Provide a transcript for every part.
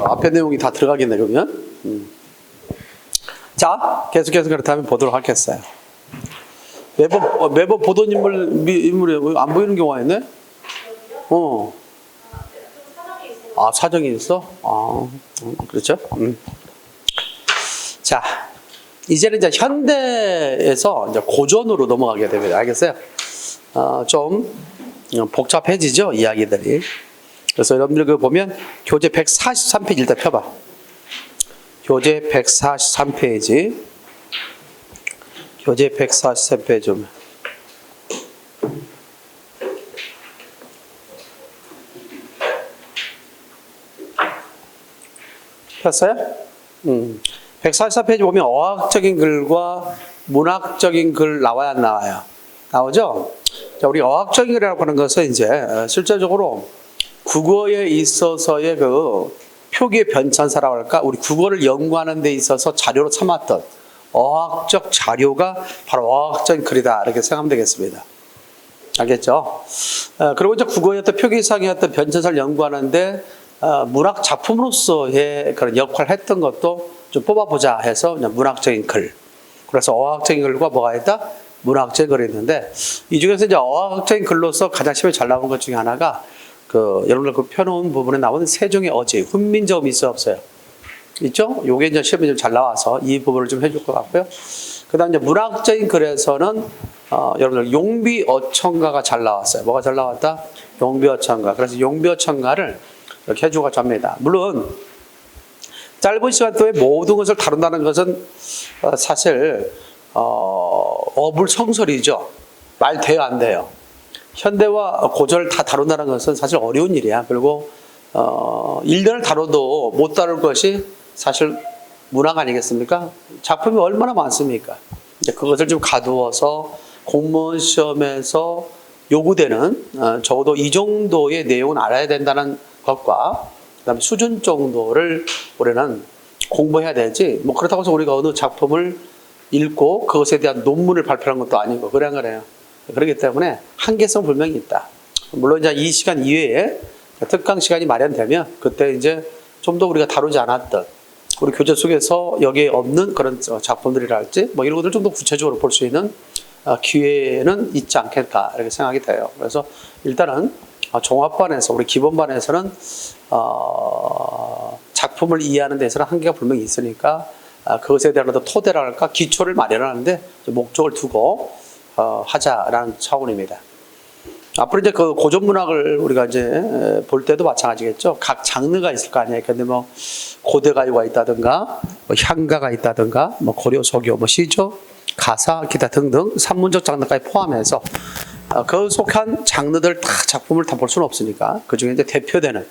앞에 내용이 다 들어가겠네, 그러면. 자, 계속해서 그렇다면 보도록 하겠어요. 매번 보던 인물이 안 보이는 경우가 있네? 아, 사정이 있어? 그렇죠? 자, 이제는 이제 현대에서 이제 고전으로 넘어가게 됩니다. 알겠어요? 좀 복잡해지죠, 이야기들이. 그래서 여러분들 그 보면 교재 143페이지 일단 펴봐. 교재 143페이지. 교재 143페이지 좀. 폈어요? 144페이지 보면 어학적인 글과 문학적인 글 나와야 안 나와요? 나오죠? 자, 우리 어학적인 글이라고 하는 것은 이제 실제적으로 국어에 있어서의 그 표기의 변천사라고 할까? 우리 국어를 연구하는 데 있어서 자료로 삼았던 어학적 자료가 바로 어학적인 글이다. 이렇게 생각하면 되겠습니다. 알겠죠? 그리고 이제 국어의 어떤 표기상의 어떤 변천사를 연구하는데 문학 작품으로서의 그런 역할을 했던 것도 좀 뽑아보자 해서 문학적인 글. 그래서 어학적인 글과 뭐가 있다? 문학적인 글이 있는데 이 중에서 이제 어학적인 글로서 가장 시험에 잘 나온 것 중에 하나가 여러분들 그 펴놓은 부분에 나오는 세종의 어제, 훈민정음이 있어 없어요? 있죠? 요게 이제 시험에 좀 잘 나와서 이 부분을 좀 해줄 것 같고요. 그 다음 이제 문학적인 글에서는 여러분들 용비어천가가 잘 나왔어요. 뭐가 잘 나왔다? 용비어천가. 그래서 용비어천가를 이렇게 해주고자 합니다. 물론 짧은 시간 동안 모든 것을 다룬다는 것은 사실 어불성설이죠. 말 돼요, 안 돼요? 현대와 고전을 다 다룬다는 것은 사실 어려운 일이야. 그리고 1년을 다뤄도 못 다룰 것이 사실 문학 아니겠습니까? 작품이 얼마나 많습니까? 이제 그것을 좀 가두어서 공무원 시험에서 요구되는 적어도 이 정도의 내용은 알아야 된다는 것과 그다음에 수준 정도를 우리는 공부해야 되지. 뭐 그렇다고 해서 우리가 어느 작품을 읽고 그것에 대한 논문을 발표하는 것도 아니고 그래 안 그래요? 그렇기 때문에 한계성 분명히 있다. 물론 이제 이 시간 이외에 특강 시간이 마련되면 그때 이제 좀 더 우리가 다루지 않았던 우리 교재 속에서 여기에 없는 그런 작품들이랄지 뭐 이런 것들 좀 더 구체적으로 볼 수 있는 기회는 있지 않겠다 이렇게 생각이 돼요. 그래서 일단은 종합반에서 우리 기본반에서는 작품을 이해하는 데서는 한계가 분명히 있으니까 그것에 대한 어떤 토대랄까 기초를 마련하는데 목적을 두고 하자라는 차원입니다. 앞으로 이제 그 고전 문학을 우리가 이제 볼 때도 마찬가지겠죠. 각 장르가 있을 거 아니에요. 근데 뭐 고대가요가 있다든가, 뭐 향가가 있다든가, 뭐 고려, 소교, 뭐 시조, 가사, 기타 등등 산문적 장르까지 포함해서 그 속한 장르들 다 작품을 다 볼 수는 없으니까 그 중에 이제 대표되는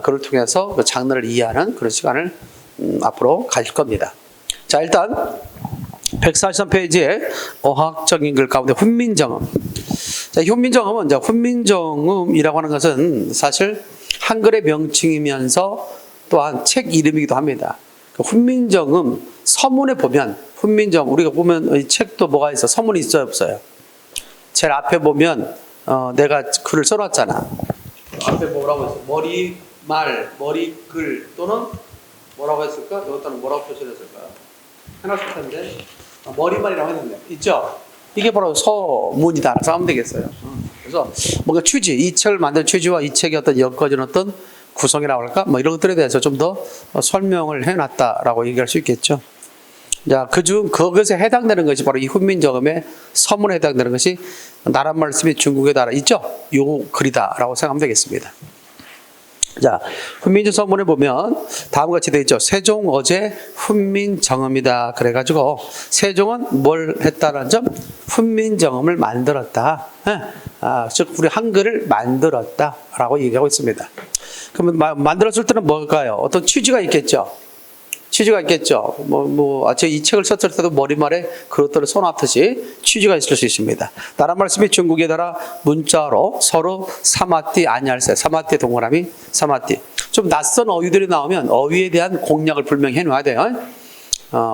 그를 통해서 그 장르를 이해하는 그런 시간을 앞으로 가질 겁니다. 자, 일단 143페이지에 어학적인 글 가운데 훈민정음. 자, 훈민정음은 이제 훈민정음이라고 하는 것은 사실 한글의 명칭이면서 또한 책 이름이기도 합니다. 그 훈민정음 서문에 보면 훈민정음 우리가 보면 이 책도 뭐가 있어? 서문이 있어요, 없어요? 제일 앞에 보면 내가 글을 써놨잖아. 앞에 뭐라고 했어? 머리말, 머리글 또는 뭐라고 했을까? 이것도는 뭐라고 표시했을까? 해놨을 텐데 머리말이라고 했는데 있죠? 이게 바로 서문이다. 라고 하면 되겠어요. 그래서 뭔가 취지, 이 책을 만든 취지와 이 책의 어떤 엮어진 어떤 구성이라고 할까? 뭐 이런 것들에 대해서 좀 더 설명을 해놨다라고 얘기할 수 있겠죠. 자, 그것에 해당되는 것이 바로 이 훈민정음의 서문에 해당되는 것이 나란 말씀이 중국의 나라 있죠? 요 글이다라고 생각하면 되겠습니다. 자, 훈민정 서문에 보면 다음과 같이 되어 있죠. 세종 어제 훈민정음이다. 그래가지고 세종은 뭘 했다는 점? 훈민정음을 만들었다. 즉 우리 한글을 만들었다라고 얘기하고 있습니다. 그러면 만들었을 때는 뭘까요? 어떤 취지가 있겠죠. 취지가 있겠죠. 이 책을 썼을 때도 머리말에 그것들을 써놨듯이 취지가 있을 수 있습니다. 나란 말씀이 중국에 따라 문자로 서로 사마띠 아니할세. 사마띠 동그라미 사마띠. 좀 낯선 어휘들이 나오면 어휘에 대한 공략을 분명히 해놔야 돼요.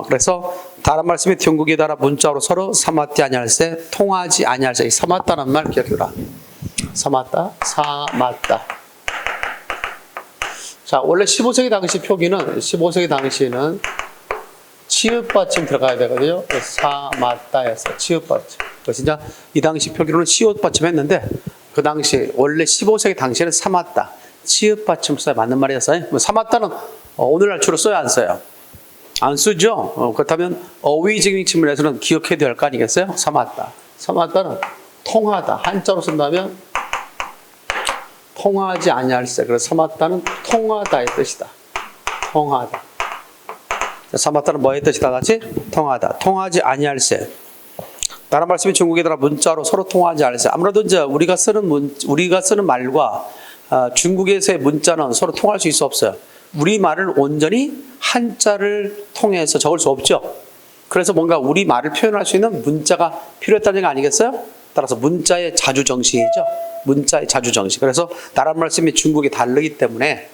그래서 다른 말씀이 중국에 따라 문자로 서로 사마띠 아니할세. 통하지 아니할세. 이 사마따는 말 기억해라. 사마따, 사마따. 자, 원래 15세기 당시 표기는, 15세기 당시에는 치읓받침 들어가야 되거든요. 사마다에서 치읓받침. 그래서 진짜 이 당시 표기로는 치읓받침 했는데, 그 당시, 원래 15세기 당시에는 사마다, 치읓받침 써야 맞는 말이었어요. 뭐 사마다는 오늘날 주로 써야 안 써요? 안 쓰죠? 그렇다면 어휘적인 측면에서는 기억해야 될 거 아니겠어요? 사마다. 사마다는 통하다. 한자로 쓴다면 통하지 아니할세. 그래서 사마다는 통하다의 뜻이다. 통하다. 사마다는 뭐의 뜻이다 같이? 통하다. 통하지 아니할세. 다른 말씀이 중국에다가 문자로 서로 통하지 않을세. 아무래도 이제 우리가 쓰는 말과 중국에서의 문자는 서로 통할 수 있어 없어요. 우리 말을 온전히 한자를 통해서 적을 수 없죠. 그래서 뭔가 우리 말을 표현할 수 있는 문자가 필요했다는 얘기 아니겠어요? 따라서 문자의 자주정신이죠. 문자의 자주정신. 그래서 다른 말씀이 중국이 다르기 때문에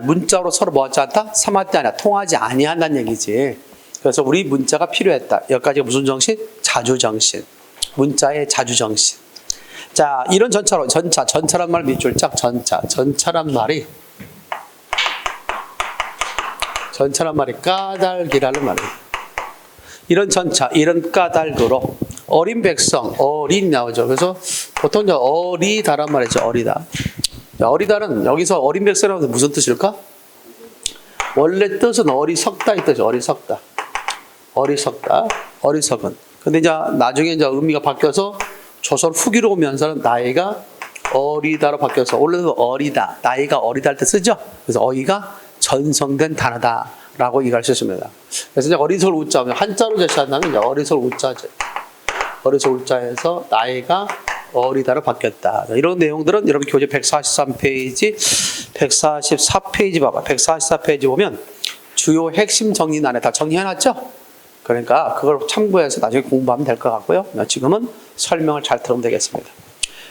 문자로 서로 뭐하지 않다? 삼하지 아니야. 통하지 아니한다는 얘기지. 그래서 우리 문자가 필요했다. 여기까지가 무슨 정신? 자주정신. 문자의 자주정신. 자, 이런 전차로 전차란 말 밑줄 짝 전차란 말이 까닭이라는 말이에요. 이런 전차, 이런 까닭으로 어린 백성, 어린 나오죠. 그래서 보통 이제 어리다란 말이죠. 어리다. 자, 어리다는 여기서 어린 백성이라는 무슨 뜻일까? 원래 뜻은 어리석다의 뜻이죠. 어리석다. 어리석은. 근데 이제 나중에 이제 의미가 바뀌어서 조선 후기로 오면서는 나이가 어리다로 바뀌어서 원래는 어리다, 나이가 어리다 할 때 쓰죠. 그래서 어이가 전성된 단어다라고 이해할 수 있습니다. 그래서 이제 어리석을 우자 한자로 제시한다면 이제 어리석을 우자죠. 어리석을 우자에서 나이가 어리다로 바뀌었다. 이런 내용들은 여러분 교재 143페이지, 144페이지 봐봐. 144페이지 보면 주요 핵심 정리란에 다 정리해놨죠. 그러니까 그걸 참고해서 나중에 공부하면 될 것 같고요. 지금은 설명을 잘 들으면 되겠습니다.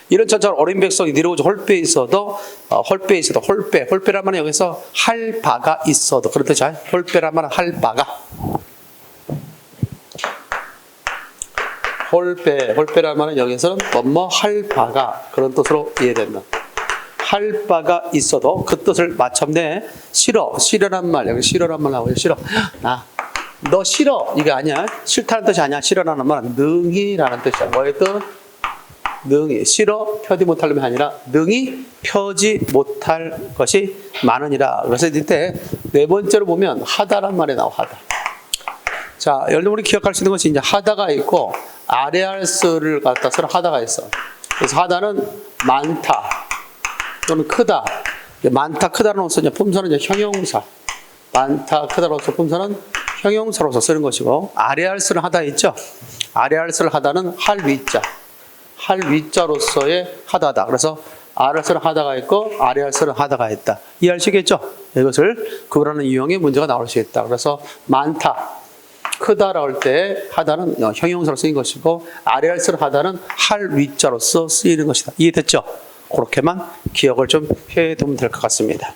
이런 전처럼 어린 백성이 니르고자 홀배에 있어도 홀배란 말은 여기서 할 바가 있어도 그런 뜻이야. 홀배란 말은 할 바가. 홀배란 말은 여기서는 뭐뭐 할 바가 그런 뜻으로 이해된다. 할 바가 있어도 그 뜻을 마침내 싫어란 말 여기 싫어란 말 나오죠. 싫어. 너 싫어 이게 아니야. 싫다는 뜻이 아니야. 싫어라는 말은 능히라는 뜻이야. 뭐의 뜻? 능히. 싫어 펴지 못할 놈이 아니라 능히 펴지 못할 것이 많으니라. 그래서 이때 네 번째로 보면 하다란 말이 나와. 하다. 자, 여러분이 기억할 수 있는 것이 이제 하다가 있고 아레알스를 갖다 쓰는 하다가 있어. 그래서 하다는 많다 또는 크다. 많다 크다로서 이제 품사는 이제 형용사. 많다 크다로서 품사는 형용사로서 쓰는 것이고 아레알스를 하다 있죠. 아레알스를 하다는 할 위자로서의 하다다. 그래서 아레알스는 하다가 있고 아레알스는 하다가 있다. 이해하시겠죠? 이것을 구분하는 유형의 문제가 나올 수 있다. 그래서 많다, 크다라고 할 때 하다는 형용사로 쓰인 것이고 아레알스를 하다는 할 위자로서 쓰이는 것이다. 이해됐죠? 그렇게만 기억을 좀 해두면 될 것 같습니다.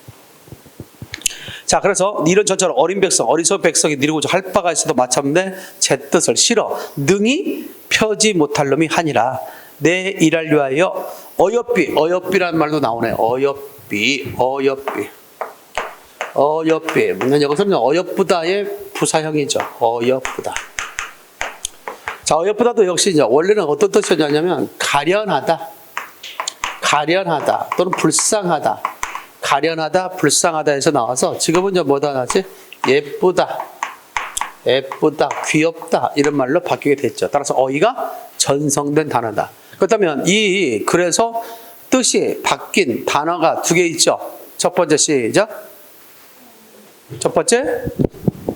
자, 그래서 이런 전처럼 어리석은 백성이 니르고자 할 바가 있어도 마침내 제 뜻을 싫어 능히 펴지 못할 놈이 하니라. 내 일할 위하여 어여삐라는 말도 나오네. 어여삐. 물론 이것은 어여쁘다의 부사형이죠. 어여쁘다. 자, 어여쁘다도 역시 이제 원래는 어떤 뜻이었냐면 가련하다 또는 불쌍하다. 가련하다, 불쌍하다에서 나와서 지금은 이제 뭐다 나지? 예쁘다, 귀엽다 이런 말로 바뀌게 됐죠. 따라서 어이가 전성된 단어다. 그렇다면 그래서 뜻이 바뀐 단어가 두 개 있죠. 첫 번째 시작. 첫 번째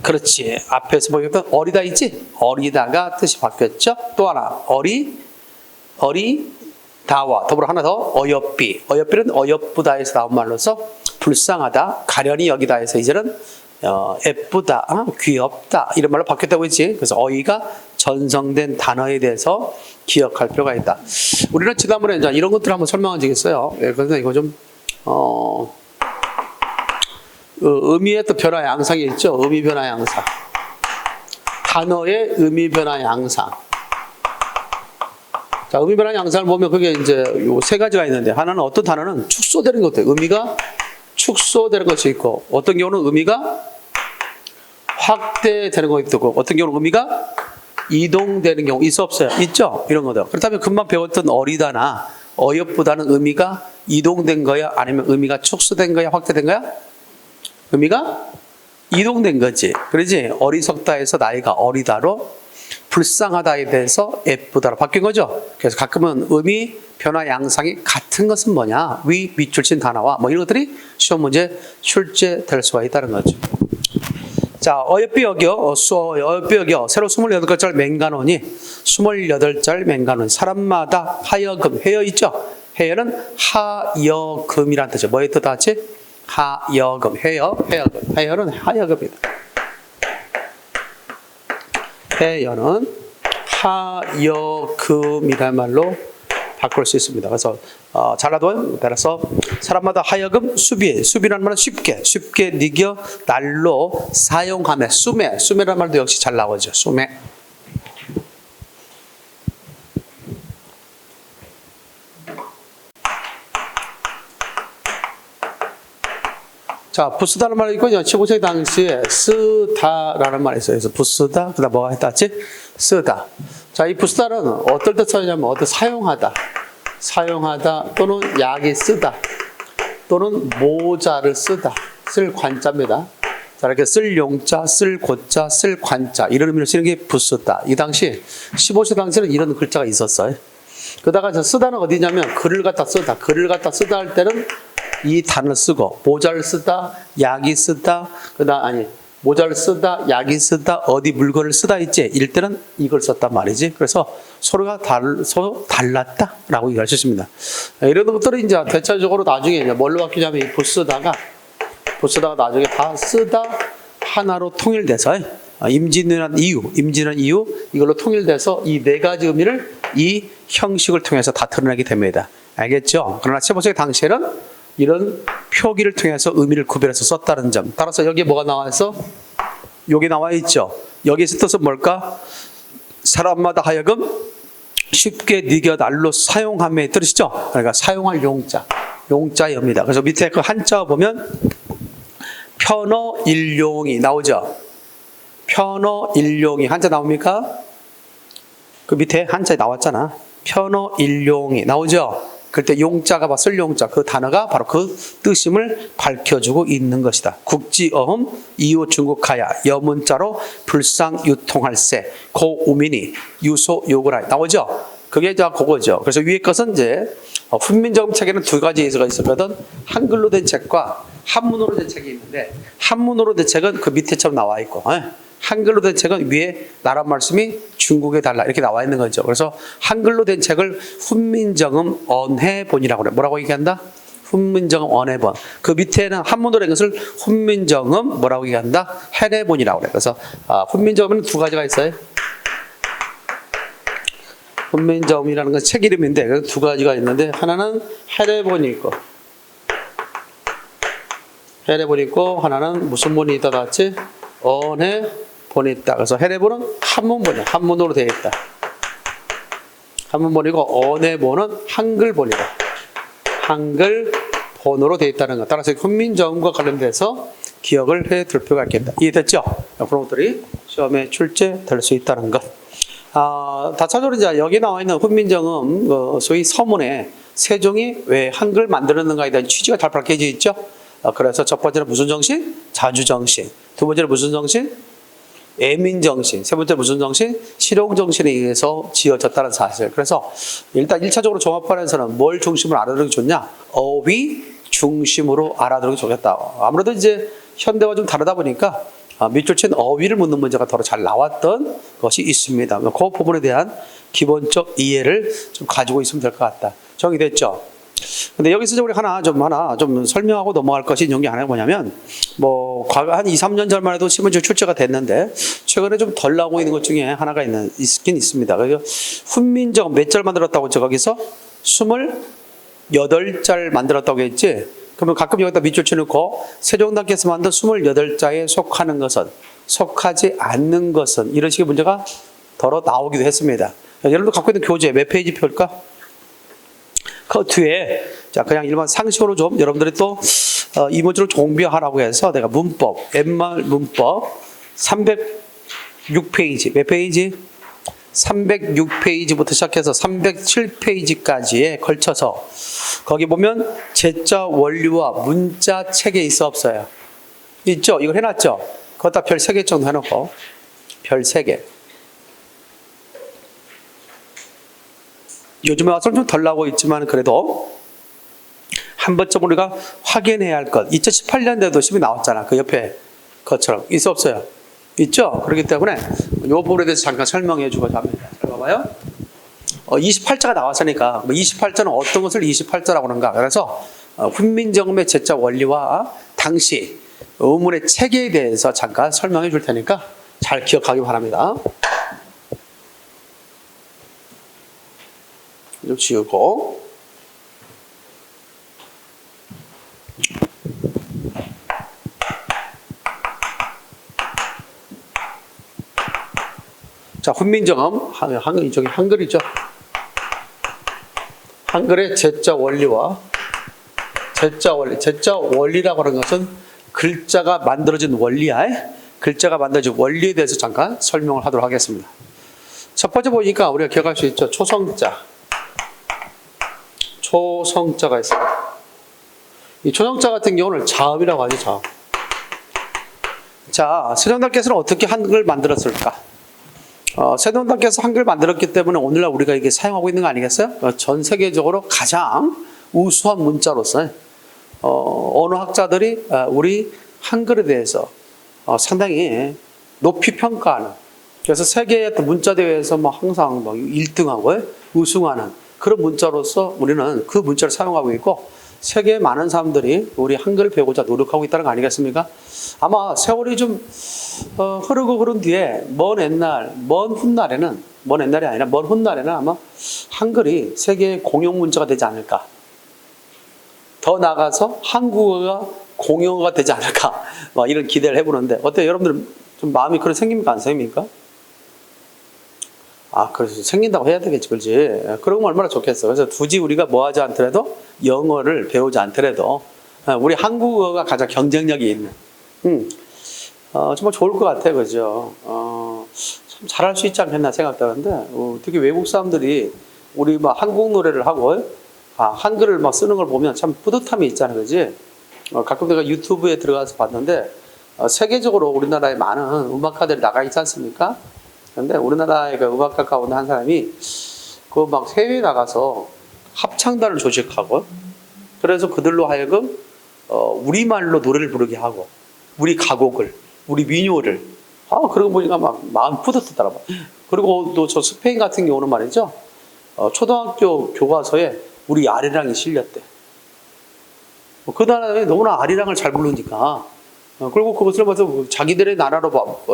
그렇지. 앞에서 보였던 어리다 있지? 어리다가 뜻이 바뀌었죠. 또 하나 어리다와 더불어 하나 더 어여삐는 어여쁘다에서 나온 말로서 불쌍하다, 가련히 여기다에서 이제는 예쁘다, 귀엽다 이런 말로 바뀌었다고 했지. 그래서 어이가 전성된 단어에 대해서 기억할 필요가 있다. 우리는 지난번에 이제 이런 것들을 한번 설명한 적이 있어요. 그래서 이거 좀 의미의 또 변화 양상이 있죠. 의미 변화 양상. 단어의 의미 변화 양상. 자, 의미 변화 양상을 보면 그게 이제 요 세 가지가 있는데 하나는 어떤 단어는 축소되는 것 같아요. 의미가 축소되는 것이 있고 어떤 경우는 의미가 확대되는 것도 있고 어떤 경우는 의미가 이동되는 경우 있어 없어요? 있죠? 이런 거죠. 그렇다면 금방 배웠던 어리다나 어여쁘다는 의미가 이동된 거야? 아니면 의미가 축소된 거야? 확대된 거야? 의미가 이동된 거지. 그러지? 어리석다에서 나이가 어리다로 불쌍하다에 대해서 예쁘다로 바뀐 거죠. 그래서 가끔은 의미, 변화, 양상이 같은 것은 뭐냐? 위, 밑줄친 단어와 뭐 이런 것들이 시험 문제 출제될 수가 있다는 거죠. 자, 어여삐 여겨, 어여삐 여겨, 새로 28글자를 맹간원이 28절 맹간원, 사람마다 하여금, 해여 있죠? 해여는 하여금이란 뜻이죠. 뭐의 뜻 같이? 하여금, 해여금. 해여는 하여금이다. 해여는 하여금이라는 말로 바꿀 수 있습니다. 그래서 잘라둬요. 따라서 사람마다 하여금 수비라는 말은 쉽게 니겨 날로 사용하며 수매라는 말도 역시 잘 나오죠. 수매. 자, 부쓰다는 말이 있고 15세기 당시에 쓰다라는 말이 있어요. 그래서 부쓰다, 그다음 뭐가 했다지? 쓰다. 자, 이 부쓰다는 어떨 때 쓰냐면 어떨 사용하다 또는 약이 쓰다 또는 모자를 쓰다. 쓸 관자입니다. 자, 이렇게 쓸 용자, 쓸 고자, 쓸 관자 이런 의미로 쓰는 게 부쓰다. 이 당시 15세기 당시에는 이런 글자가 있었어요. 그러다가 쓰다는 어디냐면 글을 갖다 쓰다 할 때는 이 단어를 쓰고 모자를 쓰다, 약이 쓰다, 모자를 쓰다, 약이 쓰다, 어디 물건을 쓰다 있지? 이럴 때는 이걸 썼단 말이지. 그래서 서로 달랐다라고 얘기할 수 있습니다. 이런 것들은 이제 대체적으로 나중에 이제 뭘로 바뀌냐면 이 부쓰다가 나중에 다 쓰다 하나로 통일돼서 임진왜란 이후 이걸로 통일돼서 이 네 가지 의미를 이 형식을 통해서 다 드러내게 됩니다. 알겠죠? 그러나 15세기 당시에는 이런 표기를 통해서 의미를 구별해서 썼다는 점. 따라서 여기에 뭐가 나와 있어? 여기 나와 있죠. 여기서 뜻은 뭘까? 사람마다 하여금 쉽게 니겨 날로 사용함의 뜻이죠. 그러니까 사용할 용자의 의미다. 그래서 밑에 그 한자 보면 편어일용이 나오죠. 편어일용이 한자 나옵니까? 그 밑에 한자 나왔잖아. 편어일용이 나오죠. 그때 용자가 쓸 용자 그 단어가 바로 그 뜻임을 밝혀주고 있는 것이다. 국지어흠 이웃 중국하야 여문자로 불상유통할세 고우민이 유소 요구라 나오죠. 그게 자 그거죠. 그래서 위에 것은 이제 훈민정음 책에는 두 가지 예서가 있었거든. 한글로 된 책과 한문으로 된 책이 있는데 한문으로 된 책은 그 밑에처럼 나와 있고 한글로 된 책은 위에 나라 말씀이 중국에 달라 이렇게 나와 있는 거죠. 그래서 한글로 된 책을 훈민정음 언해본이라고 그래. 뭐라고 얘기한다? 훈민정음 언해본. 그 밑에는 한문으로 된 것을 훈민정음 뭐라고 얘기한다? 해례본이라고 그래. 그래서 훈민정음은 두 가지가 있어요. 훈민정음이라는 건 책 이름인데 두 가지가 있는데 하나는 해례본이 있고 하나는 무슨 본이 있다 같이 언해본이 있다. 그래서 해례본은 한문본이야. 한문으로 되어 있다. 한문본이고 언해본은 한글본이다. 한글본으로 되어 있다는 것. 따라서 훈민정음과 관련돼서 기억을 해둘 필요가 있겠다. 이해됐죠? 그런 것들이 시험에 출제될 수 있다는 것. 다차적으로 이제 여기 나와 있는 훈민정음 소위 서문에 세종이 왜 한글 만들었는가에 대한 취지가 잘 밝혀져 있죠. 그래서 첫 번째는 무슨 정신? 자주정신. 두 번째는 무슨 정신? 애민정신. 세 번째 무슨 정신? 실용정신에 의해서 지어졌다는 사실. 그래서 일단 1차적으로 종합반에서는 뭘 중심으로 알아두는 게 좋냐? 어휘 중심으로 알아두는 게 좋겠다. 아무래도 이제 현대와 좀 다르다 보니까 밑줄친 어휘를 묻는 문제가 더 잘 나왔던 것이 있습니다. 그 부분에 대한 기본적 이해를 좀 가지고 있으면 될 것 같다. 정리됐죠? 근데 여기서 우리 하나 좀 설명하고 넘어갈 것이 이런 게 하나가 뭐냐면, 과거 한 2, 3년 전만 해도 신문지 출제가 됐는데, 최근에 좀 덜 나오고 있는 것 중에 하나가 있긴 있습니다. 그래서 훈민정음 몇 절 만들었다고 했죠? 거기서 28절 만들었다고 했지? 그러면 가끔 여기다 밑줄 쳐놓고 세종당께서 만든 28자에 속하는 것은, 속하지 않는 것은 이런 식의 문제가 더러 나오기도 했습니다. 여러분도 갖고 있는 교재 몇 페이지 표일까? 그 뒤에 자 그냥 일반 상식으로 좀 여러분들이 또 이 모듈을 종비하라고 해서 내가 문법, 웬말 문법 306페이지, 몇 페이지? 306페이지부터 시작해서 307페이지까지에 걸쳐서 거기 보면 제자 원리와 문자 체계 있어 없어요? 있죠? 이걸 해놨죠? 그것다 별 3개 정도 해놓고 별 3개. 요즘에 와서는 좀 덜 나오고 있지만 그래도 한 번쯤 우리가 확인해야 할 것. 2018년도에도 시험이 나왔잖아. 그 옆에 것처럼. 있어 없어요? 있죠? 그렇기 때문에 이 부분에 대해서 잠깐 설명해 주고자 합니다. 잘 봐봐요. 28자가 나왔으니까 28자는 어떤 것을 28자라고 하는가. 그래서 훈민정음의 제자 원리와 당시 의문의 체계에 대해서 잠깐 설명해 줄 테니까 잘 기억하기 바랍니다. 좀 지우고. 자, 훈민정음, 저기 한글이죠. 한글의 제자 원리와 제자 원리라고 하는 것은 글자가 만들어진 원리야. 글자가 만들어진 원리에 대해서 잠깐 설명을 하도록 하겠습니다. 첫 번째 보니까 우리가 기억할 수 있죠. 초성자가 있어요. 이 초성자 같은 경우는 자음이라고 하죠. 자음. 자, 세종대왕께서는 어떻게 한글을 만들었을까? 세종대왕께서 한글을 만들었기 때문에 오늘날 우리가 이게 사용하고 있는 거 아니겠어요? 전 세계적으로 가장 우수한 문자로서 언어학자들이 우리 한글에 대해서 상당히 높이 평가하는, 그래서 세계의 어떤 문자 대회에서 항상 1등하고 우승하는 그런 문자로서 우리는 그 문자를 사용하고 있고, 세계의 많은 사람들이 우리 한글을 배우고자 노력하고 있다는 거 아니겠습니까? 아마 세월이 좀 흐르고 그런 뒤에 먼 훗날에는 아마 한글이 세계의 공용 문자가 되지 않을까. 더 나아가서 한국어가 공용어가 되지 않을까. 이런 기대를 해보는데 어때요? 여러분들 좀 마음이 그런 생깁니까? 안 생깁니까? 그래서 생긴다고 해야 되겠지, 그렇지? 그러면 얼마나 좋겠어. 그래서 굳이 우리가 뭐 하지 않더라도 영어를 배우지 않더라도 우리 한국어가 가장 경쟁력이 있는, 정말 좋을 것 같아, 그죠? 참 잘할 수 있지 않겠나 생각하는데, 특히 외국 사람들이 우리 한국 노래를 하고, 한글을 쓰는 걸 보면 참 뿌듯함이 있잖아, 그지? 가끔 내가 유튜브에 들어가서 봤는데, 세계적으로 우리나라에 많은 음악가들이 나가 있지 않습니까? 근데 우리나라의 그 음악가 가운데 한 사람이 해외에 나가서 합창단을 조직하고, 그래서 그들로 하여금 우리말로 노래를 부르게 하고, 우리 가곡을, 우리 민요를, 그러고 보니까 마음 뿌듯하더라고. 그리고 또 저 스페인 같은 경우는 말이죠, 초등학교 교과서에 우리 아리랑이 실렸대. 그 나라에 너무나 아리랑을 잘 부르니까, 그리고 그것을 자기들의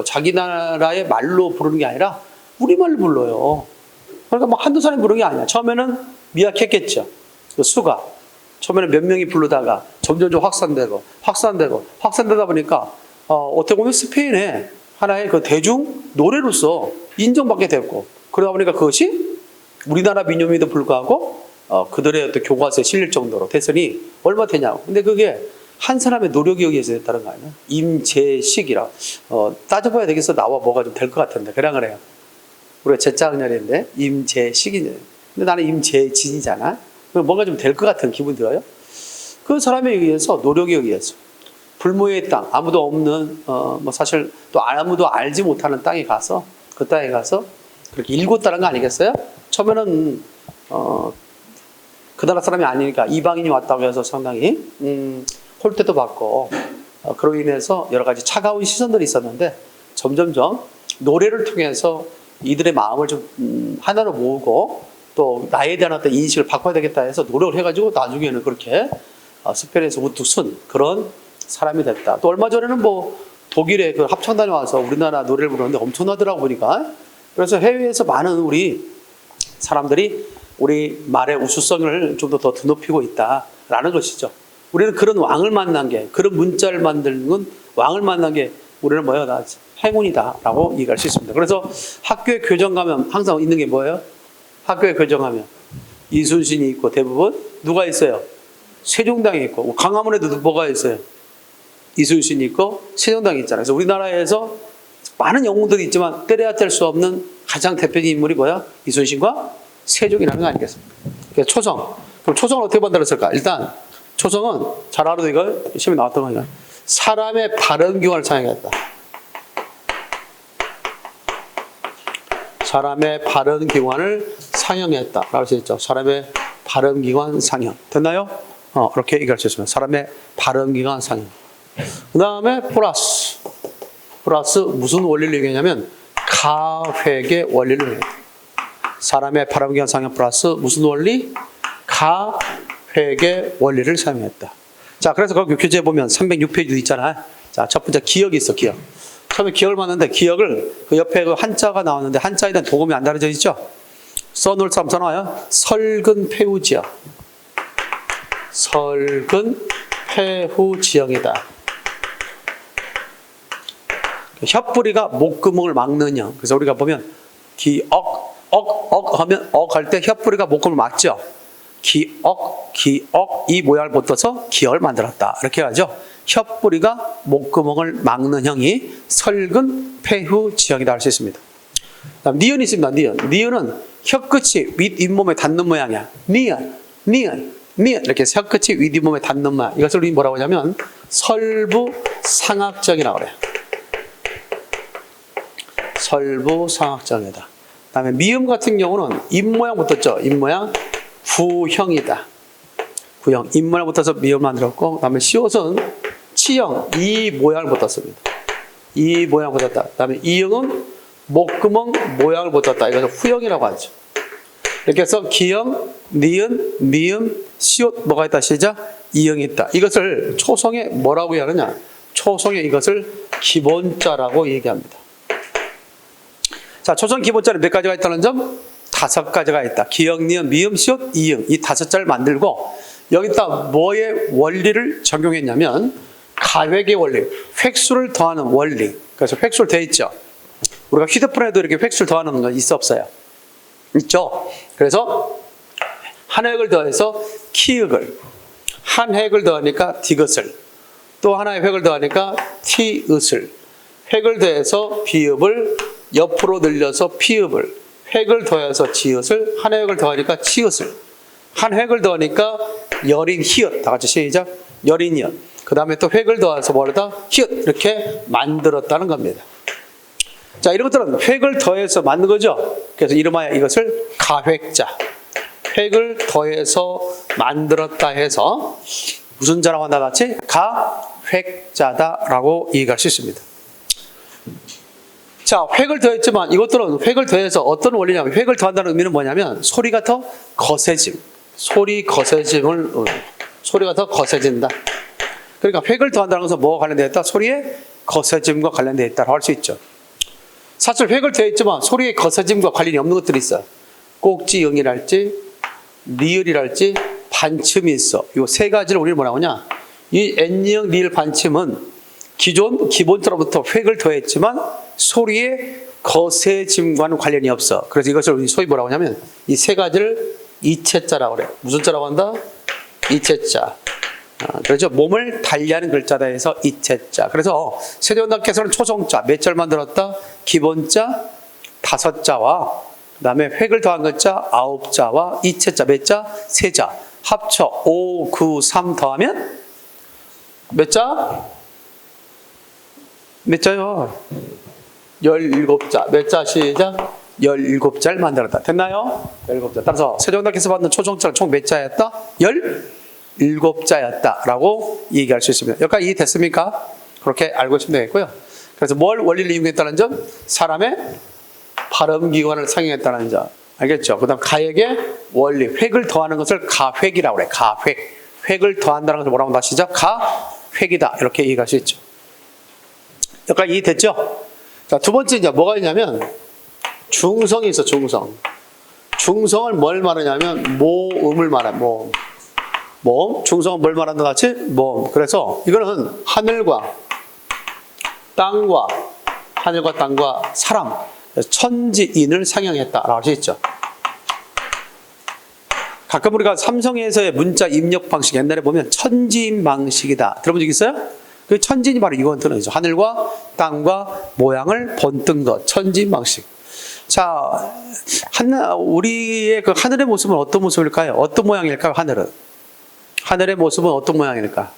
자기 나라의 말로 부르는 게 아니라 우리말로 불러요. 그러니까 한두 사람이 부르는 게 아니야. 처음에는 미약했겠죠. 그 수가. 처음에는 몇 명이 부르다가 점점 확산되다 보니까, 어떻게 보면 스페인의 하나의 그 대중 노래로서 인정받게 됐고, 그러다 보니까 그것이 우리나라 민요임에도 불구하고, 그들의 어떤 교과서에 실릴 정도로 됐으니 얼마 되냐고. 근데 그게 한 사람의 노력에 의해서 됐다는 거 아니야? 임재식이라. 따져봐야 되겠어. 나와 뭐가 좀 될 것 같은데. 그래요. 우리가 제자학년인데, 임재식이냐. 근데 나는 임재진이잖아. 뭔가 좀 될 것 같은 기분 들어요? 그 사람에 의해서, 노력에 의해서. 불모의 땅, 아무도 없는, 사실 또 아무도 알지 못하는 땅에 가서, 그 땅에 가서 그렇게 읽었다는 거 아니겠어요? 처음에는, 그 나라 사람이 아니니까 이방인이 왔다고 해서 상당히, 홀대도 받고, 그로 인해서 여러 가지 차가운 시선들이 있었는데, 점점점 노래를 통해서 이들의 마음을 좀 하나로 모으고, 또 나에 대한 어떤 인식을 바꿔야 되겠다 해서 노력을 해가지고 나중에는 그렇게 스페인에서 우뚝 선 그런 사람이 됐다. 또 얼마 전에는 독일에 그 합창단에 와서 우리나라 노래를 부르는데 엄청나더라고 보니까. 그래서 해외에서 많은 우리 사람들이 우리 말의 우수성을 좀 더 드높이고 있다라는 것이죠. 우리는 그런 왕을 만난 게, 그런 문자를 만드는 왕을 만난 게 우리는 뭐예요? 행운이다라고 얘기할 수 있습니다. 그래서 학교에 교정 가면 항상 있는 게 뭐예요? 학교에 교정 가면 이순신이 있고 대부분 누가 있어요? 세종당이 있고, 광화문에도 뭐가 있어요? 이순신이 있고, 세종당이 있잖아요. 그래서 우리나라에서 많은 영웅들이 있지만 때려야 뗄 수 없는 가장 대표적인 인물이 뭐야? 이순신과 세종이라는 거 아니겠습니까? 그러니까 초성. 그럼 초성을 어떻게 만들었을까? 일단 초성은 잘 알아도 이걸 시험에 나왔던 거니까 사람의 바른 기관을 상징했다. 사람의 바른 기관을 상영했다. 라고 할 수 있죠. 사람의 바른 기관 상영. 됐나요? 이렇게 얘기할 수 있습니다. 사람의 바른 기관 상영. 그 다음에 플러스. 플러스 무슨 원리를 얘기하냐면 가획의 원리를 얘기해요. 사람의 바른 기관 상영 플러스 무슨 원리? 가획의 원리를 사용했다. 자, 그래서 거기 교재에 보면 306페이지도 있잖아요. 자, 첫 번째 기억이 있어, 기억. 처음에 기억을 봤는데 기억을 그 옆에 그 한자가 나왔는데 한자에 대한 도금이 안 달아져 있죠? 써놓을 사람 써놔요. 설근폐후지역. 설근폐후지역이다. 혓뿌리가 목구멍을 막는 형. 그래서 우리가 보면 기억, 하면 할 때 혓뿌리가 목구멍을 막죠. 기억 이 모양을 붙어서 기억을 만들었다. 이렇게 하죠. 혓뿌리가 목구멍을 막는 형이 설근폐후지역이다 할 수 있습니다. 다음 니은이 있습니다. 니은은 혀끝이 윗잇몸에 닿는 모양이야. 니은 이렇게 혀끝이 윗잇몸에 닿는 모양. 이것을 우리 뭐라고 하냐면 설부상악정이라고 그래요. 설부상악정이다. 다음에 미음 같은 경우는 입모양 붙었죠. 입모양 구형이다. 구형. 입모양 붙어서 미음 만들었고, 그 다음에 시옷은 치형 이 모양을 붙었습니다. 이 모양 붙었다. 그 다음에 이형은 목구멍 모양을 붙었다. 이것을 후형이라고 하죠. 이렇게 해서 기형, 니은, 미음, 시옷 뭐가 있다 시작? 이형이 있다. 이것을 초성에 뭐라고 하느냐? 초성에 이것을 기본자라고 얘기합니다. 자, 초성 기본자는 몇 가지가 있다는 점? 5가지가 있다. 기형, 니은, 미음, 시옷, 이형. 이 5자를 만들고 여기다 뭐의 원리를 적용했냐면 가획의 원리, 획수를 더하는 원리. 그래서 획수를 돼 있죠. 우리가 휴대폰에도 이렇게 획수를 더하는 건 있어 없어요? 있죠. 그래서 한 획을 더해서 키읔을, 한 획을 더하니까 디귿을, 또 하나의 획을 더하니까 티읕을, 획을 더해서 비읍을 옆으로 늘려서 피읍을, 획을 더해서 지읒을, 한 획을 더하니까 치읒을, 한 획을 더하니까 여린 히읗. 다 같이 시작. 여린 히읗. 그 다음에 또 획을 더해서 뭐다? 히읗. 이렇게 만들었다는 겁니다. 자, 이런 것들은 획을 더해서 만든 거죠. 그래서 이름하여 이것을 가획자. 획을 더해서 만들었다 해서 무슨 자라고 한다 같이? 가획자다라고 얘기할 수 있습니다. 자, 획을 더했지만 이것들은 획을 더해서 어떤 원리냐면 획을 더한다는 의미는 뭐냐면 소리가 더 거세짐. 소리가 더 거세진다. 그러니까 획을 더한다는 것은 뭐와 관련되어 있다? 소리의 거세짐과 관련되어 있다고 할 수 있죠. 사실 획을 더했지만 소리의 거세짐과 관련이 없는 것들이 있어요. 꼭지응이랄지 리을이랄지 반침이 있어. 이 3가지를 우리는 뭐라고 하냐? 이 N형 리을 반침은 기본자로부터 획을 더했지만 소리의 거세짐과는 관련이 없어. 그래서 이것을 우리 소위 뭐라고 하냐면 이 3가지를 이체자라고 그래요. 무슨 자라고 한다? 이체자. 그렇죠. 몸을 달리하는 글자다 해서 이체자. 그래서 세종대왕께서는 초성자 몇 자를 만들었다? 기본자 5자와 그 다음에 획을 더한 글자 9자와 이체자 몇 자? 3자. 합쳐 5, 9, 3 더하면 몇 자? 몇 자요? 17자. 몇 자 시작? 17자를 만들었다. 됐나요? 17자. 따라서 세종대왕께서 받는 초성자는 총 몇 자였다? 17자였다 라고 얘기할 수 있습니다. 여기까지 이해됐습니까? 그렇게 알고 있으면 되겠고요. 그래서 뭘 원리를 이용했다는 점? 사람의 발음기관을 상영했다는 점. 알겠죠? 그 다음 가액의 원리, 획을 더하는 것을 가획이라고 그래. 가획. 획을 더한다는 것을 뭐라고 다시 시작? 가획이다. 이렇게 얘기할 수 있죠. 여기까지 이해됐죠? 자, 두 번째 이제 뭐가 있냐면 중성이 있어. 중성. 중성을 뭘 말하냐면 모음을 말해. 모음. 중성은 뭘 말한다 같이? 모음. 그래서 이거는 하늘과 땅과 사람, 천지인을 상영했다라고 할 수 있죠. 가끔 우리가 삼성에서의 문자 입력 방식 옛날에 보면 천지인 방식이다. 들어본 적 있어요? 그 천지인이 바로 이건 뜻이죠. 하늘과 땅과 모양을 본뜬 것. 천지인 방식. 자, 우리의 그 하늘의 모습은 어떤 모습일까요? 어떤 모양일까요? 하늘은? 하늘의 모습은 어떤 모양일까?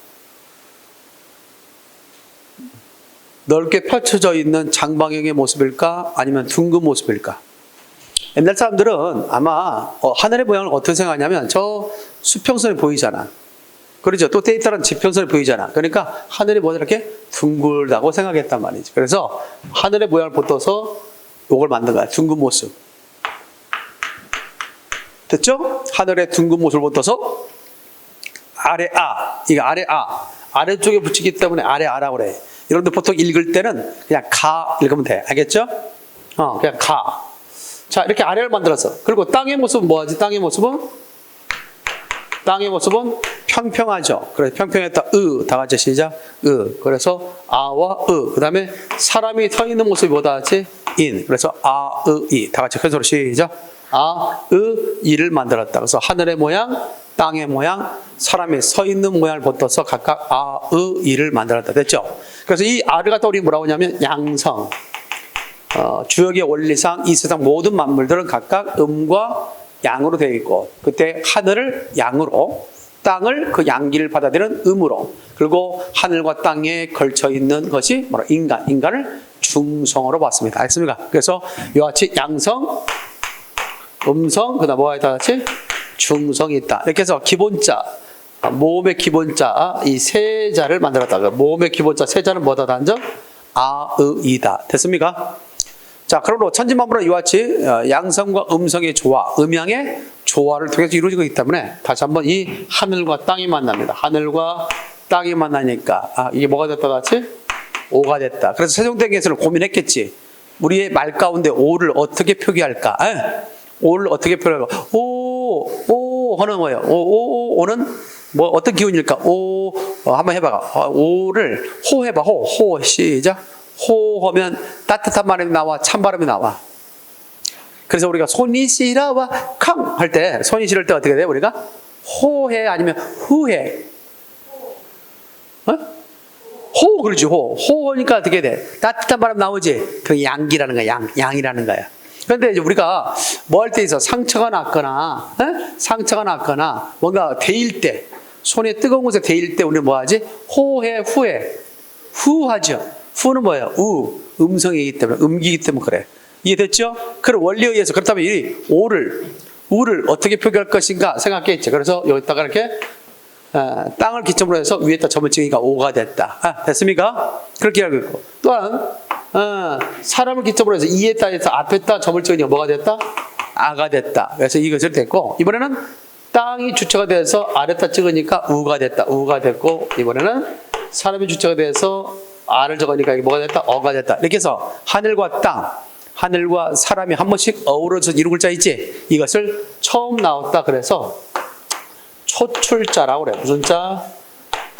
넓게 펼쳐져 있는 장방형의 모습일까? 아니면 둥근 모습일까? 옛날 사람들은 아마 하늘의 모양을 어떻게 생각하냐면 저 수평선이 보이잖아. 그렇죠. 또 때에 따른 지평선이 보이잖아. 그러니까 하늘의 모양이 이렇게 둥글다고 생각했단 말이지. 그래서 하늘의 모양을 붙어서 이걸 만든 거야. 둥근 모습. 됐죠? 하늘의 둥근 모습을 붙어서 아래 아. 이거 아래 아. 아래쪽에 붙이기 때문에 아래 아라고 그래. 여러분들 보통 읽을 때는 그냥 가 읽으면 돼. 알겠죠? 그냥 가. 자, 이렇게 아래를 만들었어. 그리고 땅의 모습은 뭐하지? 땅의 모습은 평평하죠. 그래서 평평했다. 다 같이 시작. 그래서 아와 그 다음에 사람이 서 있는 모습이 뭐다 같이? 인. 그래서 이. 다 같이 큰 소리 시작. 이를 만들었다. 그래서 하늘의 모양, 땅의 모양, 사람이 서 있는 모양을 붙어서 각각 이를 만들었다. 됐죠? 그래서 이 아를 갖다 우리 뭐라고 하냐면 양성. 주역의 원리상 이 세상 모든 만물들은 각각 음과 양으로 되어 있고, 그때 하늘을 양으로, 땅을 그 양기를 받아들이는 음으로, 그리고 하늘과 땅에 걸쳐 있는 것이 뭐라? 인간을 중성으로 봤습니다. 알겠습니까? 그래서 이와 같이 양성, 음성, 그다음 뭐가 있다 같이? 중성이 있다. 이렇게 해서 기본자, 모음의 기본자 이 세 자를 만들었다. 모음의 기본자 세 자는 뭐다 단정? 이다. 됐습니까? 자, 그러므로 천지만물은 이와 같이 양성과 음성의 조화, 음양의 조화를 통해서 이루어지고 있기 때문에 다시 한번 이 하늘과 땅이 만납니다. 하늘과 땅이 만나니까 이게 뭐가 됐다 같이? 오가 됐다. 그래서 세종대왕께서는 고민했겠지. 우리의 말 가운데 오를 어떻게 표기할까? 오를 어떻게 표기할까? 오 하는 거예요. 오는 뭐 어떤 기운일까? 한번 해봐. 오를 호 해봐. 호 시작. 호 하면 따뜻한 바람이 나와, 찬 바람이 나와. 그래서 우리가 손이 시려와 캉 할 때, 손이 시릴 때 어떻게 돼? 우리가 호해 아니면 후해? 호 그러지. 호니까 어떻게 돼? 따뜻한 바람 나오지. 그 양기라는 거야. 양이라는 거야. 그런데 이제 우리가 뭐 할 때 있어? 상처가 났거나 뭔가 데일 때, 손에 뜨거운 곳에 데일 때 우리는 뭐 하지? 호해, 후해. 후하죠. 후는 뭐예요? 음성이기 때문에, 음기이기 때문에 그래. 이해됐죠? 그런 원리에 의해서, 그렇다면 이 우를 어떻게 표기할 것인가 생각했지. 그래서 여기다가 이렇게 땅을 기점으로 해서 위에다 점을 찍으니까 오가 됐다. 됐습니까? 그렇게 알고 있고, 또한 사람을 기점으로 해서 이에다 해서 앞에다 점을 찍으니까 뭐가 됐다? 아가 됐다. 그래서 이것을 됐고, 이번에는 땅이 주체가 돼서 아래다 찍으니까 우가 됐다. 우가 됐고, 이번에는 사람이 주체가 돼서 아를 적으니까 이게 뭐가 됐다? 어가 됐다. 이렇게 해서 하늘과 땅, 하늘과 사람이 한 번씩 어우러져 이루 글자 있지? 이것을 처음 나왔다. 그래서 초출자라고 그래. 무슨 자?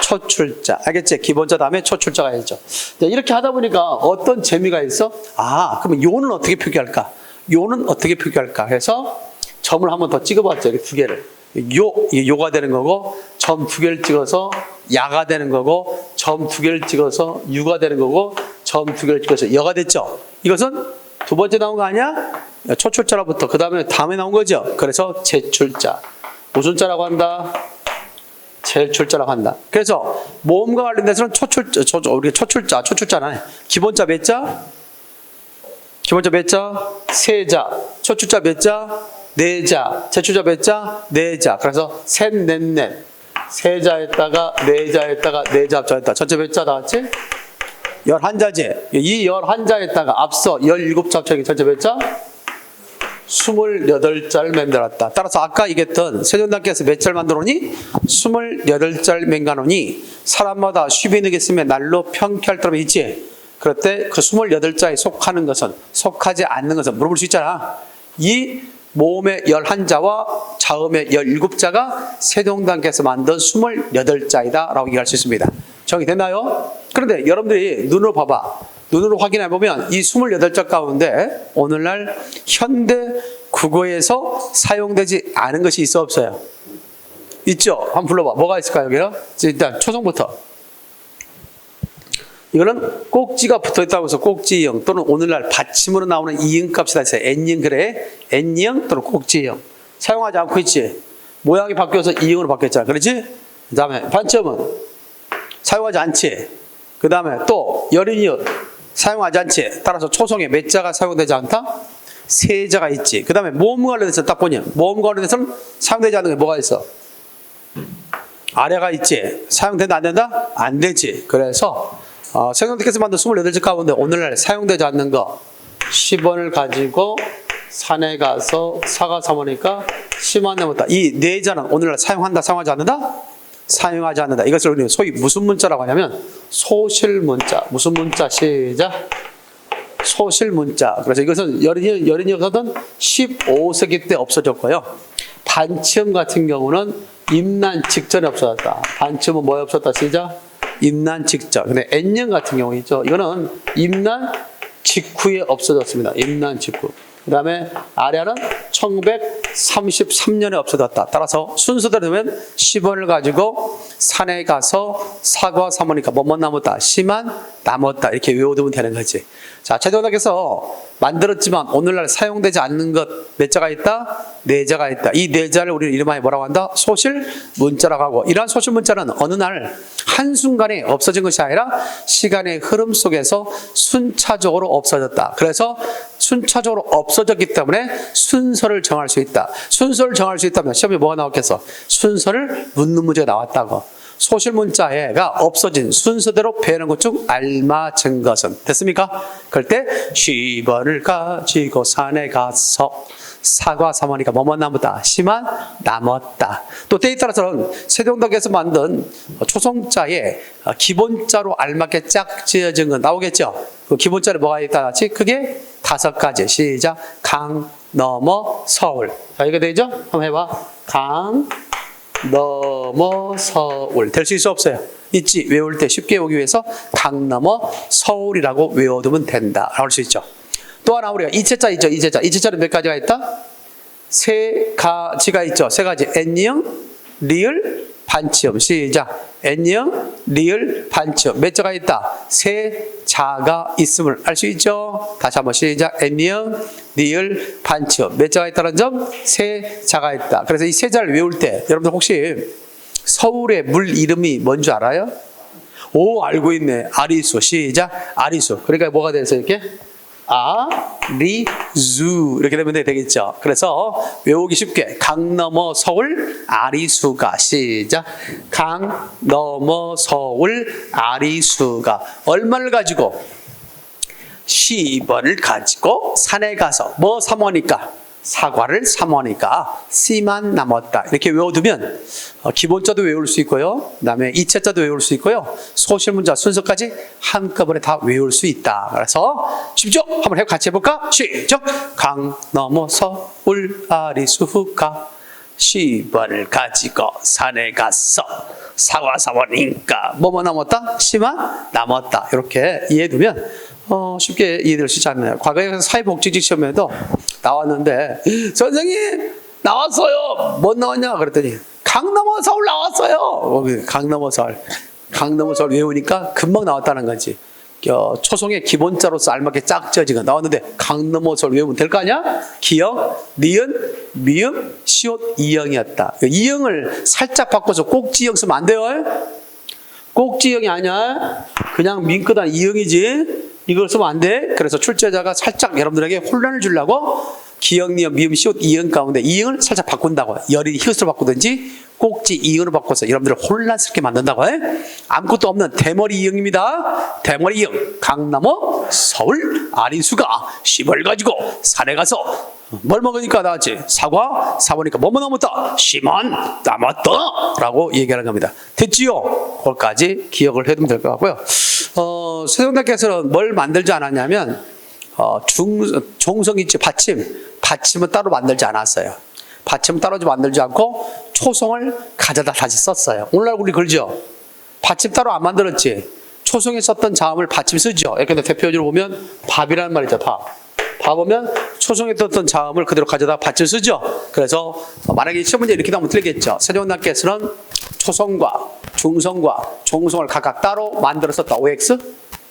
초출자. 알겠지? 기본자 다음에 초출자가 있죠. 이렇게 하다 보니까 어떤 재미가 있어? 그러면 요는 어떻게 표기할까? 요는 어떻게 표기할까? 해서 점을 한 번 더 찍어봤죠. 이렇게 두 개를. 요가 되는 거고, 점 두 개를 찍어서 야가 되는 거고, 점 두 개를 찍어서 유가 되는 거고, 점 두 개를 찍어서 여가 됐죠. 이것은 두 번째 나온 거 아니야? 초출자로부터 그 다음에 나온 거죠. 그래서 제출자. 무슨 자라고 한다? 제출자라고 한다. 그래서 모음과 관련돼서는 우리가 초출자는 기본자 몇 자? 기본자 몇 자? 세 자. 초출자 몇 자? 네 자. 제출자 몇 자? 네 자. 그래서 셋, 넷. 세 자에다가 네 자에다가 네 자 합쳐했다. 전체 몇 자 다 같이? 11자지. 이 11자에다가 앞서 17자 합쳐기 전체 몇 자? 28자를 만들었다. 따라서 아까 얘기했던 세종대왕께서 몇 자를 만들었니? 28자를 맹가노니 사람마다 쉬비 느겠으면 날로 평쾌할 때로 있지. 그럴 때 그 28자에 속하는 것은, 속하지 않는 것은 물어볼 수 있잖아. 이 모음의 11자와 자음의 17자가 세종대왕께서 만든 28자이다 라고 얘기할 수 있습니다. 정리됐나요? 그런데 여러분들이 눈으로 봐봐. 눈으로 확인해 보면 이 28자 가운데 오늘날 현대 국어에서 사용되지 않은 것이 있어 없어요? 있죠? 한번 불러봐. 뭐가 있을까요, 여기는? 일단 초성부터. 이거는 꼭지가 붙어 있다고 해서 꼭지형 또는 오늘날 받침으로 나오는 이응값이 다 있어요. n형 그래. n형 또는 꼭지형. 사용하지 않고 있지. 모양이 바뀌어서 이응으로 바뀌었잖아. 그렇지? 그 다음에 반점은 사용하지 않지. 그 다음에 또 여린이웃 사용하지 않지. 따라서 초성에 몇 자가 사용되지 않다? 세 자가 있지. 그 다음에 모음과 관련해서 딱 보니 모음과 관련해서는 사용되지 않는 게 뭐가 있어? 아래가 있지. 사용된다 안 된다? 안 되지. 그래서 성경님께서 만든 28절 가운데 오늘날 사용되지 않는 거 10원을 가지고 산에 가서 사과 사모니까 10원 남았다. 이 네 자는 오늘날 사용한다 사용하지 않는다? 사용하지 않는다. 이것을 우리는 소위 무슨 문자라고 하냐면 소실문자. 무슨 문자? 시작. 소실문자. 그래서 이것은 여린이거든 15세기 때 없어졌고요. 반치음 같은 경우는 임난 직전에 없어졌다. 반치음은 뭐에 없었다? 시작. 임난 직전. 근데 n년 같은 경우 있죠. 이거는 임난 직후에 없어졌습니다. 임난 직후. 그 다음에 아래는 1933년에 없어졌다. 따라서 순서대로 되면 10원을 가지고 산에 가서 사과 사모니까 뭐뭐 남았다. 씨만 남았다. 이렇게 외워두면 되는 거지. 자, 최종학에서 만들었지만 오늘날 사용되지 않는 것 몇 자가 있다? 네 자가 있다. 이 네 자를 우리는 이름하여 뭐라고 한다? 소실 문자라고 하고, 이러한 소실 문자는 어느 날 한순간에 없어진 것이 아니라 시간의 흐름 속에서 순차적으로 없어졌다. 그래서 순차적으로 없어졌기 때문에 순서를 정할 수 있다. 순서를 정할 수 있다면 시험에 뭐가 나왔겠어? 순서를 묻는 문제가 나왔다고. 소실 문자가 없어진 순서대로 배우는 것 중 알맞은 것은 됐습니까? 그럴 때 10원을 가지고 산에 가서 사과 사모니까 뭐뭐 남았다. 씨만 남았다. 또 때에 따라서는 세종대학에서 만든 초성자의 기본자로 알맞게 짝 지어진 건 나오겠죠. 그 기본자를 뭐가 있다 같이 크게 5가지. 시작. 강, 너머, 서울. 자, 이거 되죠? 한번 해봐. 강, 너머, 서울. 될 수 있어 없어요? 있지. 외울 때 쉽게 오기 위해서 강, 너머, 서울이라고 외워두면 된다. 라고 할 수 있죠. 또 하나 우리가 이체자 있죠. 이체자는 몇 가지가 있다? 세 가지가 있죠. 세 가지. n형, 리을, 반치음. 시작. n형, 리을, 반치음. 몇 자가 있다? 세 자가 있음을 알 수 있죠. 다시 한번 시작. n형, 리을, 반치음. 몇 자가 있다는 점? 세 자가 있다. 그래서 이 세 자를 외울 때 여러분들 혹시 서울의 물 이름이 뭔지 알아요? 오, 알고 있네. 아리수. 시작. 아리수. 그러니까 뭐가 돼서 이렇게? 아리수 이렇게 되면 되겠죠. 그래서 외우기 쉽게 강 넘어 서울 아리수가. 시작. 강 넘어 서울 아리수가 얼마를 가지고? 10원을 가지고 산에 가서 뭐 사모니까? 사과를 사모니까 씨만 남았다. 이렇게 외워두면 기본자도 외울 수 있고요. 그 다음에 이체자도 외울 수 있고요. 소실문자 순서까지 한꺼번에 다 외울 수 있다. 그래서 쉽죠? 한번 같이 해볼까? 시작! 강 넘어 서울 아리수가 10원을 가지고 산에 가서 사과 사모니까 뭐뭐 남았다? 씨만 남았다. 이렇게 이해해두면 쉽게 이해될 수 있지 않나요? 과거에 사회복지직 시험에도 나왔는데 선생님 나왔어요. 뭐 나왔냐 그랬더니 강넘어 서울 나왔어요. 강넘어 서울 외우니까 금방 나왔다는 거지. 초성의 기본자로서 알맞게 짝 지어진 거 나왔는데 강넘어 서울 외우면 될 거 아니야? 기역, 니은, 미음, 시옷, 이형이었다. 이형을 살짝 바꿔서 꼭지형 쓰면 안 돼요. 꼭지형이 아니야. 그냥 민끄단 이형이지. 이걸 쓰면 안 돼. 그래서 출제자가 살짝 여러분들에게 혼란을 주려고 기역, 니은, 미음, 시옷, 이응 가운데 이응을 살짝 바꾼다고. 열이 히읗으로 바꾸든지 꼭지 이응으로 바꿔서 여러분들을 혼란스럽게 만든다고 해. 아무것도 없는 대머리 이응입니다. 대머리 이응. 강남어 서울 아리수가 10을 가지고 산에 가서 뭘 먹으니까 나왔지? 사과 사보니까 뭐뭐 남았다? 씨만 남았다 라고 얘기하는 겁니다. 됐지요? 그걸까지 기억을 해두면 될 것 같고요. 세종대학교에서는 뭘 만들지 않았냐면 종성 있지 받침은 따로 만들지 않았어요. 받침은 따로 만들지 않고 초성을 가져다 다시 썼어요. 오늘날 우리 그러죠? 받침 따로 안 만들었지? 초성에 썼던 자음을 받침 쓰죠. 예컨대 대표적으로 보면 밥이라는 말 있죠. 밥 보면 초성에 떴던 자음을 그대로 가져다 받쳐 쓰죠. 그래서 만약에 시험 문제 이렇게 나오면 틀리겠죠. 세종대왕께서는 초성과 중성과 종성을 각각 따로 만들어 썼다. OX?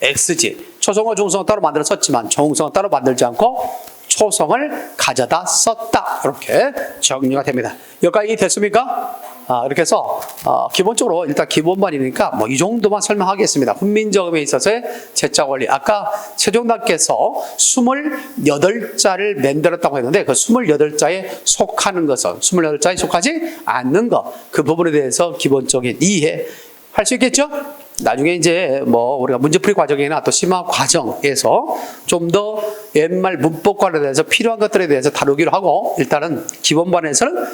X지. 초성과 중성을 따로 만들어 썼지만 종성을 따로 만들지 않고 초성을 가져다 썼다. 이렇게 정리가 됩니다. 여기까지 됐습니까? 이렇게 해서 기본적으로 일단 기본반이니까 뭐 이 정도만 설명하겠습니다. 훈민정음에 있어서의 제자 원리. 아까 세종대왕께서 28자를 만들었다고 했는데 그 28자에 속하는 것은 28자에 속하지 않는 것. 그 부분에 대해서 기본적인 이해 할 수 있겠죠? 나중에 이제 뭐 우리가 문제풀이 과정이나 또 심화 과정에서 좀 더 옛말 문법과에 대해서 필요한 것들에 대해서 다루기로 하고 일단은 기본반에서는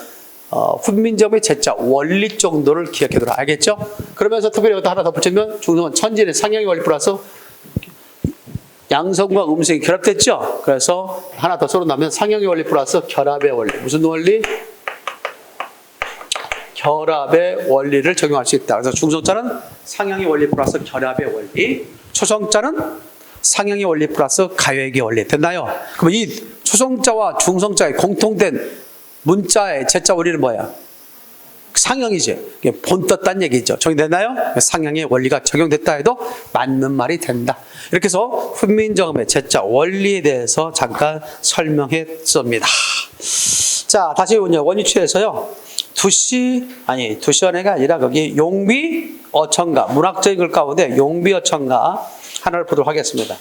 훈민정음의 제자 원리 정도를 기억해두라. 알겠죠? 그러면서 특별히 여기다 하나 덧붙이면 중성은 천진의 상향의 원리 플러스 양성과 음성이 결합됐죠? 그래서 하나 더 써놓으면 상향의 원리 플러스 결합의 원리. 무슨 원리? 결합의 원리를 적용할 수 있다. 그래서 중성자는 상향의 원리 플러스 결합의 원리, 초성자는 상향의 원리 플러스 가역의 원리. 됐나요? 그럼 이 초성자와 중성자의 공통된 문자의 제자 원리는 뭐야? 상향이지. 본떴다는 얘기죠. 정리됐나요? 상향의 원리가 적용됐다 해도 맞는 말이 된다. 이렇게 해서 훈민정음의 제자 원리에 대해서 잠깐 설명했습니다. 자, 다시 원위치에서요. 두시원회가 아니라 거기 용비 어천가, 문학적인 글 가운데 용비 어천가 하나를 보도록 하겠습니다.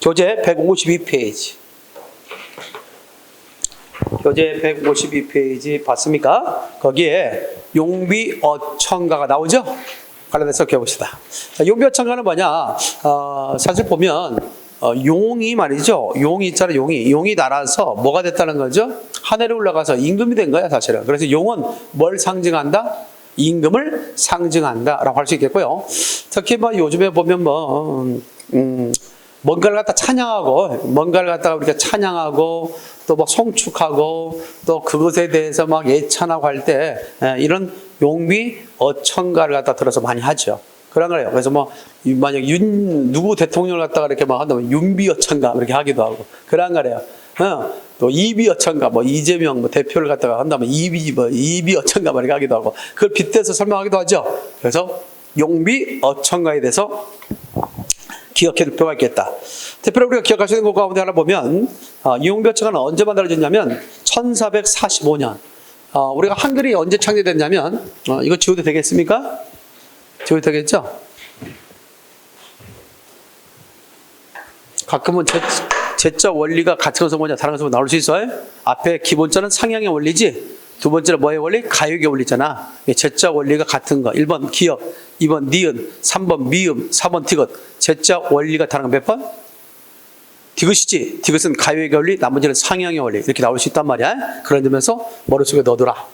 교재 152페이지. 교재 152페이지 봤습니까? 거기에 용비 어천가가 나오죠? 관련해서 배워봅시다. 용비 어천가는 뭐냐? 사실 보면 용이 말이죠. 용이 있잖아요. 용이 날아서 뭐가 됐다는 거죠? 하늘에 올라가서 임금이 된 거야 사실은. 그래서 용은 뭘 상징한다? 임금을 상징한다라고 할 수 있겠고요. 특히 뭐 요즘에 보면 뭔가를 갖다 찬양하고 뭔가를 갖다가 우리가 찬양하고 또 막 송축하고 또 그것에 대해서 막 예찬하고 할 때 이런 용비 어천가를 갖다 들어서 많이 하죠. 그런 거예요. 그래서 뭐 만약 누구 대통령을 갖다가 이렇게 막 한다면 윤비어천가 이렇게 하기도 하고 그런 거래요. 또 이비어천가 뭐 이재명 뭐 대표를 갖다가 한다면 이비어천가 이렇게 하기도 하고 그걸 빗대서 설명하기도 하죠. 그래서 용비어천가에 대해서 기억해 둘 필요가 있겠다. 대표로 우리가 기억할 수 있는 것 가운데 하나 보면 용비어천가는 언제 만들어졌냐면 1445년. 우리가 한글이 언제 창제됐냐면 이거 지워도 되겠습니까? 지워도 되겠죠? 가끔은 제자 원리가 같은 것은 뭐냐 다른 것은 나올 수 있어요. 앞에 기본자는 상향의 원리지 두 번째는 뭐의 원리? 가역의 원리잖아. 제자 원리가 같은 거 1번 기역, 2번 니은, 3번 미음, 4번 디귿. 제자 원리가 다른 건 몇 번? 디귿이지. 디귿은 가역의 원리, 나머지는 상향의 원리 이렇게 나올 수 있단 말이야. 그런 점에서 머릿속에 넣어둬라.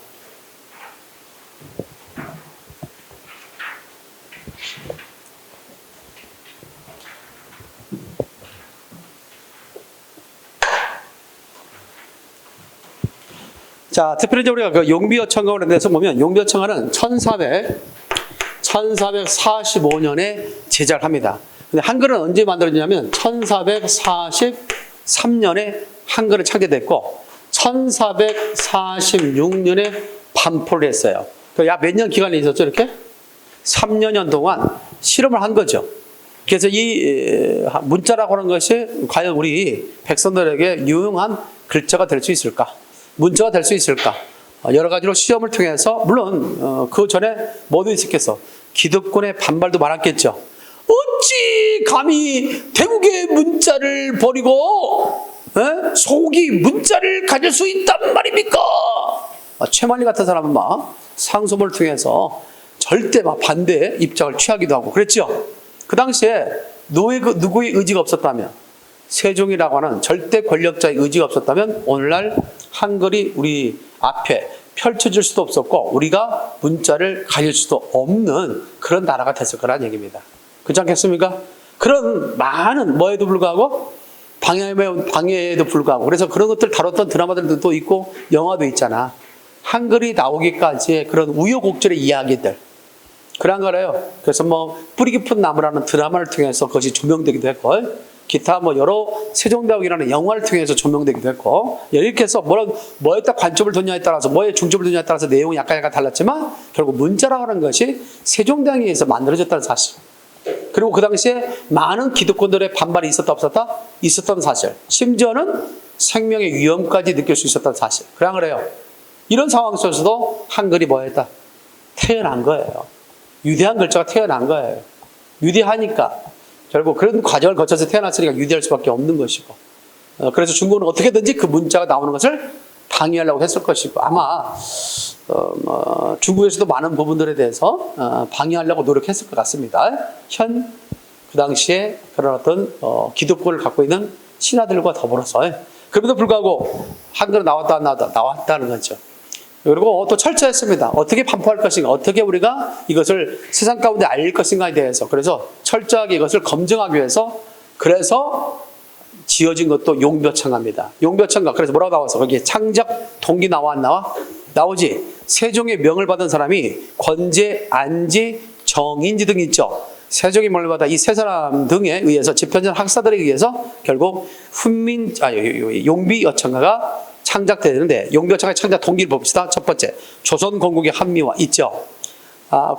자, 특별히 이제 우리가 그 용비어천가에 대해서 보면 용비어천가는 1445년에 제작을 합니다. 근데 한글은 언제 만들어지냐면 1443년에 한글은 창제됐고 1446년에 반포를 했어요. 약 몇 년 기간이 있었죠, 이렇게? 3년 동안 실험을 한 거죠. 그래서 이 문자라고 하는 것이 과연 우리 백성들에게 유용한 글자가 될 수 있을까? 문자가 될 수 있을까? 여러 가지로 시험을 통해서 물론 그 전에 뭐도 있었겠어? 기득권의 반발도 많았겠죠. 어찌 감히 대국의 문자를 버리고 소국이 문자를 가질 수 있단 말입니까? 최만리 같은 사람은 막 상소문을 통해서 절대 막 반대 입장을 취하기도 하고 그랬죠. 그 당시에 누구의 의지가 없었다면 세종이라고 하는 절대 권력자의 의지가 없었다면 오늘날 한글이 우리 앞에 펼쳐질 수도 없었고 우리가 문자를 가질 수도 없는 그런 나라가 됐을 거라는 얘기입니다. 그렇지 않겠습니까? 그런 많은 뭐에도 불구하고 방해에도 불구하고 그래서 그런 것들 다뤘던 드라마들도 있고 영화도 있잖아. 한글이 나오기까지의 그런 우여곡절의 이야기들 그런 거래요. 그래서 뭐 뿌리 깊은 나무라는 드라마를 통해서 그것이 조명되기도 했고 기타 뭐 여러 세종대왕이라는 영화를 통해서 조명되기도 했고, 이렇게 해서 뭐에다 관점을 뒀냐에 따라서, 뭐에 중점을 뒀냐에 따라서 내용이 약간 달랐지만 결국 문자라고 하는 것이 세종대왕에 의해서 만들어졌다는 사실. 그리고 그 당시에 많은 기득권들의 반발이 있었다 없었다? 있었던 사실. 심지어는 생명의 위험까지 느낄 수 있었던 사실. 그래요. 이런 상황 속에서도 한글이 뭐였다? 태어난 거예요. 유대한 글자가 태어난 거예요. 유대하니까 결국 그런 과정을 거쳐서 태어났으니까 유대할 수밖에 없는 것이고, 그래서 중국은 어떻게든지 그 문자가 나오는 것을 방해하려고 했을 것이고, 아마 중국에서도 많은 부분들에 대해서 방해하려고 노력했을 것 같습니다. 그 당시에 그런 어떤 기득권을 갖고 있는 신하들과 더불어서. 그럼에도 불구하고 한글은 나왔다 안 나왔다? 나왔다는 거죠. 그리고 또 철저했습니다. 어떻게 반포할 것인가, 어떻게 우리가 이것을 세상 가운데 알릴 것인가에 대해서. 그래서 철저하게 이것을 검증하기 위해서, 그래서 지어진 것도 용벼창가입니다. 용벼창가. 그래서 뭐라고 나와서 거기에 창작 동기 나와 안 나와? 나오지. 세종의 명을 받은 사람이 권제, 안지, 정인지 등이 있죠. 세종의 명을 받아 이 세 사람 등에 의해서, 집현전 학사들에 의해서 결국 용비어창가가 창작되는데, 용비어창가의 창작 동기를 봅시다. 첫 번째, 조선 건국의 한미화 있죠.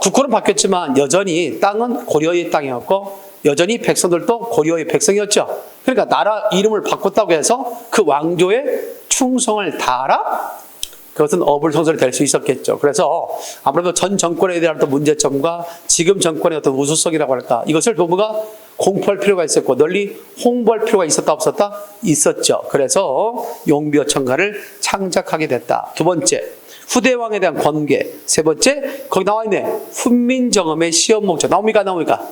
국호는 바뀌었지만 여전히 땅은 고려의 땅이었고, 여전히 백성들도 고려의 백성이었죠. 그러니까 나라 이름을 바꿨다고 해서 그 왕조의 충성을 다하라? 그것은 어불성설이 될 수 있었겠죠. 그래서 아무래도 전 정권에 대한 어떤 문제점과 지금 정권의 어떤 우수성이라고 할까, 이것을 부부가 공포할 필요가 있었고 널리 홍보할 필요가 있었다 없었다? 있었죠. 그래서 용비어창가를 창작하게 됐다. 두 번째, 후대왕에 대한 권계. 세 번째, 거기 나와 있네, 훈민정음의 시험 목적. 나옵니까? 나옵니까?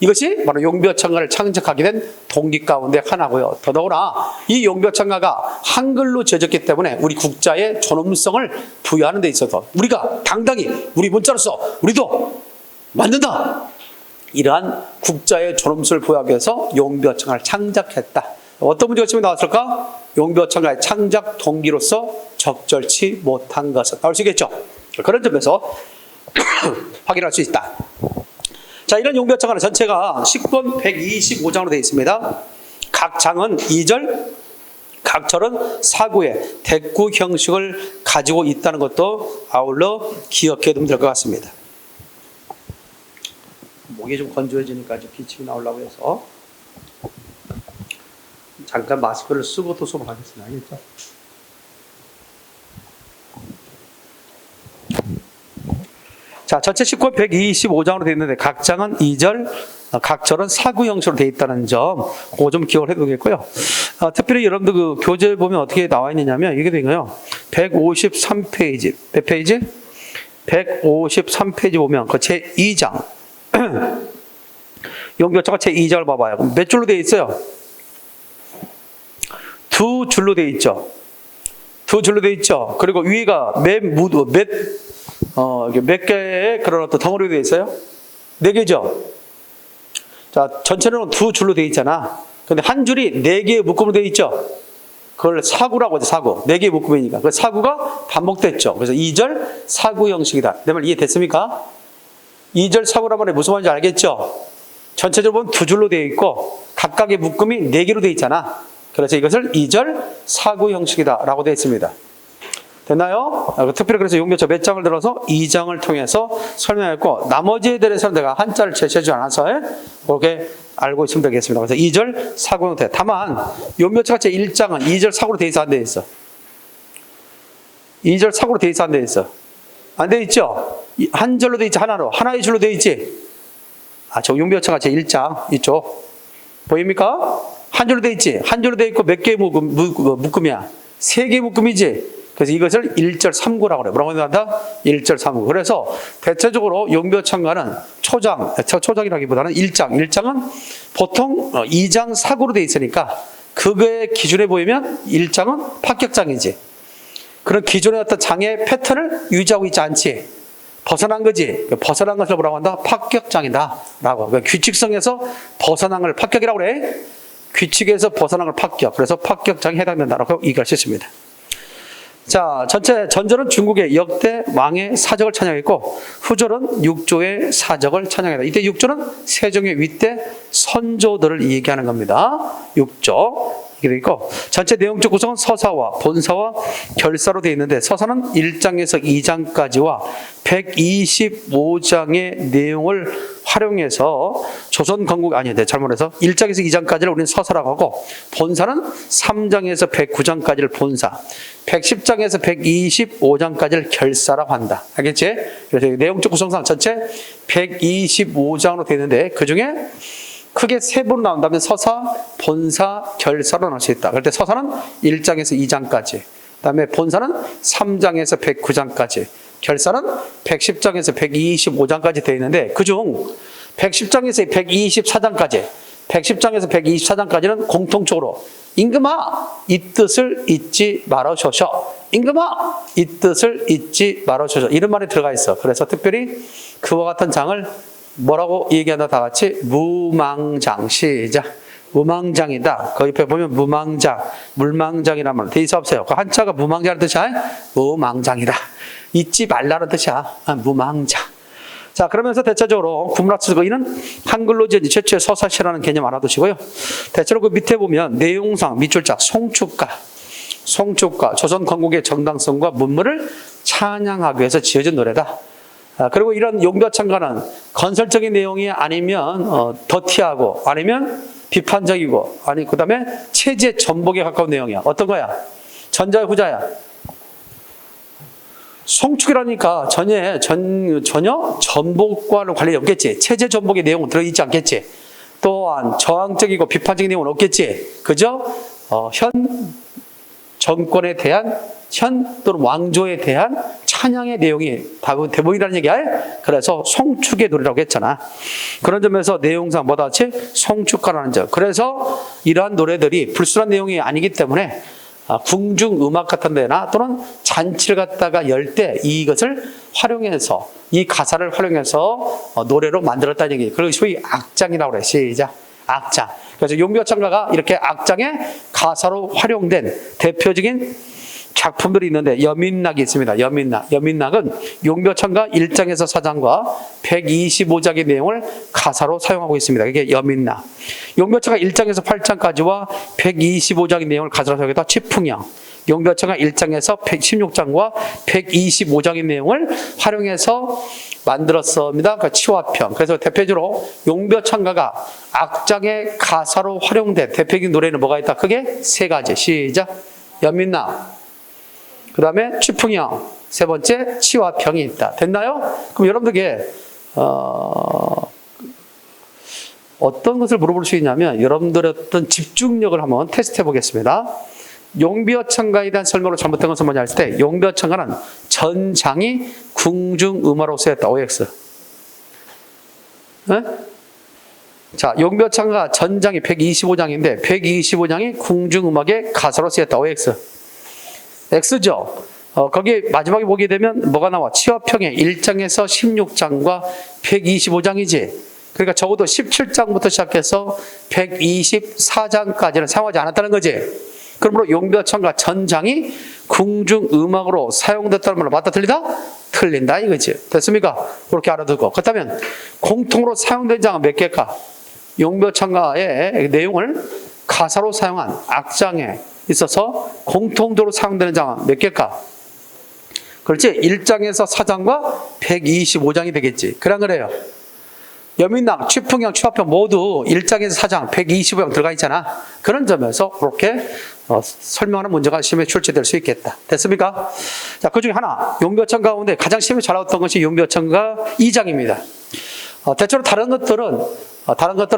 이것이 바로 용비어창가를 창작하게 된 동기 가운데 하나고요. 더더구나 이 용비어창가가 한글로 지어졌기 때문에 우리 국자의 존엄성을 부여하는 데 있어서 우리가 당당히 우리 문자로서 우리도 만든다, 이러한 국자의 존엄성을 부여하기 위해서 용비어창가를 창작했다. 어떤 문제가 지금 나왔을까? 용비어창가의 창작 동기로서 적절치 못한 것은 나올 수 있겠죠. 그런 점에서 확인할 수 있다. 자, 이런 용비어창가는 전체가 식권 125장으로 되어 있습니다. 각 장은 2절, 각 절은 사구의 대구 형식을 가지고 있다는 것도 아울러 기억해 두면 될 것 같습니다. 목이 좀 건조해지니까 좀 기침이 나오려고 해서 잠깐 마스크를 쓰고 또 수업을 하겠습니다. 알겠죠? 자, 전체 식권 125장으로 되어 있는데 각 장은 2절, 각 절은 사구 형식으로 되어 있다는 점, 그거 좀 기억을 해두겠고요. 특별히 여러분들 그 교재를 보면 어떻게 나와 있느냐면 이게 되고요. 153페이지, 몇 페이지? 153페이지 보면 그 제2장 용비어창가 제2장을 봐봐요. 그럼 몇 줄로 되어 있어요? 두 줄로 되어 있죠. 두 줄로 되어 있죠. 그리고 위가 몇 개의 그런 어떤 덩어리로 되어 있어요? 4개죠. 자, 전체는 두 줄로 되어 있잖아. 근데 한 줄이 4개의 묶음으로 되어 있죠. 그걸 사구라고 하죠. 사구. 4개의 묶음이니까. 그 사구가 반복됐죠. 그래서 2절 사구 형식이다. 내 말 이해됐습니까? 2절 사구란 말이 무슨 말인지 알겠죠? 전체적으로 보면 두 줄로 되어 있고 각각의 묶음이 4개로 되어 있잖아. 그래서 이것을 2절 사구 형식이다 라고 되어 있습니다. 됐나요? 특별히 그래서 용비어창 몇 장을 들어서 2장을 통해서 설명했고, 나머지에 대해서는 내가 한자를 제시하지 않아서 그렇게 알고 있으면 되겠습니다. 그래서 2절 사구 형태. 다만 용비어창 제 1장은 2절 사구로 되어 있어 안 되어 있어? 2절 사구로 되어 있어 안 되어 있어? 안 되어 있죠? 한 절로 되어 있지, 하나의 줄로 되어 있지. 저 용비어창 제 1장 이쪽 보입니까? 한 줄로 되어 있지. 한 줄로 되어 있고 몇 개의 묶음이야? 3개의 묶음이지. 그래서 이것을 1절 3구라고 그래요. 뭐라고 한다? 1절 3구. 그래서 대체적으로 용비어창가는 초장이라기보다는 1장은 보통 2장 4구로 되어 있으니까 그거의 기준에 보이면 1장은 합격장이지. 그런 기존의 어떤 장의 패턴을 유지하고 있지 않지. 벗어난 거지. 벗어난 것을 뭐라고 한다? 합격장이다 라고. 그러니까 규칙성에서 벗어난 걸 합격이라고 그래. 규칙에서 벗어난 걸 합격. 그래서 합격장에 해당된다라고 얘기할 수 있습니다. 자, 전절은 중국의 역대 왕의 사적을 찬양했고 후절은 육조의 사적을 찬양했다. 이때 육조는 세종의 윗대 선조들을 얘기하는 겁니다. 육조. 이렇게 되어 있고 전체 내용적 구성은 서사와 본사와 결사로 되어 있는데 서사는 1장에서 2장까지와 125장의 내용을 활용해서 조선 건국 잘못해서 1장에서 2장까지를 우리는 서사라고 하고 본사는 3장에서 109장까지를 본사, 110장에서 125장까지를 결사라고 한다. 알겠지? 그래서 내용적 구성상 전체 125장으로 되어 있는데 그 중에 크게 세 부로 나온다면 서사, 본사, 결사로 나눌 수 있다. 그럴 때 서사는 1장에서 2장까지, 그 다음에 본사는 3장에서 109장까지, 결사는 110장에서 125장까지 되어 있는데 그중 110장에서 124장까지, 110장에서 124장까지는 공통적으로 임금아 이 뜻을 잊지 말아소서, 임금아 이 뜻을 잊지 말아소서 이런 말이 들어가 있어. 그래서 특별히 그와 같은 장을 뭐라고 얘기한다? 다 같이 무망장. 시작. 무망장이다. 그 옆에 보면 무망장, 물망장이라는 말 돼 있어 없어요? 그 한자가 무망장이라는 뜻이야. 무망장이다. 잊지 말라는 뜻이야. 무망장. 자, 그러면서 대체적으로 구문학습거기는 한글로 지은 최초의 서사시라는 개념 알아두시고요. 대체로 그 밑에 보면 내용상 밑줄자 송축가, 조선 건국의 정당성과 문물을 찬양하기 위해서 지어진 노래다. 그리고 이런 용벼창가는 건설적인 내용이 아니면 더티하고 아니면 비판적이고 그 다음에 체제 전복에 가까운 내용이야. 어떤 거야? 전자야 후자야? 송축이라니까 전혀 전복과는 관련이 없겠지. 체제 전복의 내용은 들어있지 않겠지. 또한 저항적이고 비판적인 내용은 없겠지. 그죠? 현 정권에 대한 또는 왕조에 대한 찬양의 내용이 대부분이라는 얘기야. 그래서 송축의 노래라고 했잖아. 그런 점에서 내용상 뭐다 같이 송축가라는 점. 그래서 이러한 노래들이 불순한 내용이 아니기 때문에 궁중음악 같은 데나 또는 잔치를 갖다가 열 때 이것을 활용해서 이 가사를 활용해서 노래로 만들었다는 얘기. 그걸 소위 악장이라고 그래. 시작. 악장. 그래서 용벼창가가 이렇게 악장의 가사로 활용된 대표적인 작품들이 있는데 여민낙이 있습니다. 여민낙은 용벼창가 1장에서 4장과 125장의 내용을 가사로 사용하고 있습니다. 이게 여민낙. 용벼창가 1장에서 8장까지와 125장의 내용을 가사로 사용했다. 치풍영. 용벼창가 1장에서 116장과 125장의 내용을 활용해서 만들었습니다. 그러니까 치화평. 그래서 대표적으로 용벼창가가 악장의 가사로 활용된 대표적인 노래는 뭐가 있다? 크게 세 가지. 시작. 여민낙. 그 다음에 취풍형, 세 번째 치화평이 있다. 됐나요? 그럼 여러분들에게 어떤 것을 물어볼 수 있냐면 여러분들의 어떤 집중력을 한번 테스트해 보겠습니다. 용벼창가에 대한 설명으로 잘못된 것은 뭐냐 했을 때 용벼창가는 전장이 궁중음화로 쓰였다. OX. 네? 자, 용벼창가 전장이 125장인데 125장이 궁중음악의 가사로 쓰였다. OX. X죠. 거기 마지막에 보게 되면 뭐가 나와? 치화평의 1장에서 16장과 125장이지. 그러니까 적어도 17장부터 시작해서 124장까지는 사용하지 않았다는 거지. 그러므로 용벼창가 전장이 궁중음악으로 사용됐다는 말로 맞다 틀리다? 틀린다 이거지. 됐습니까? 그렇게 알아두고. 그렇다면 공통으로 사용된 장은 몇 개일까? 용벼창가의 내용을 가사로 사용한 악장에 있어서 공통적으로 사용되는 장은 몇 개일까? 그렇지? 1장에서 4장과 125장이 되겠지. 그래요. 여민낙, 취풍형, 취화평 모두 1장에서 4장, 125장 들어가 있잖아. 그런 점에서 그렇게 설명하는 문제가 시험에 출제될 수 있겠다. 됐습니까? 자, 그 중에 하나, 용벼창 가운데 가장 시험에 잘 나왔던 것이 용벼창가 2장입니다. 대체로 다른 것들은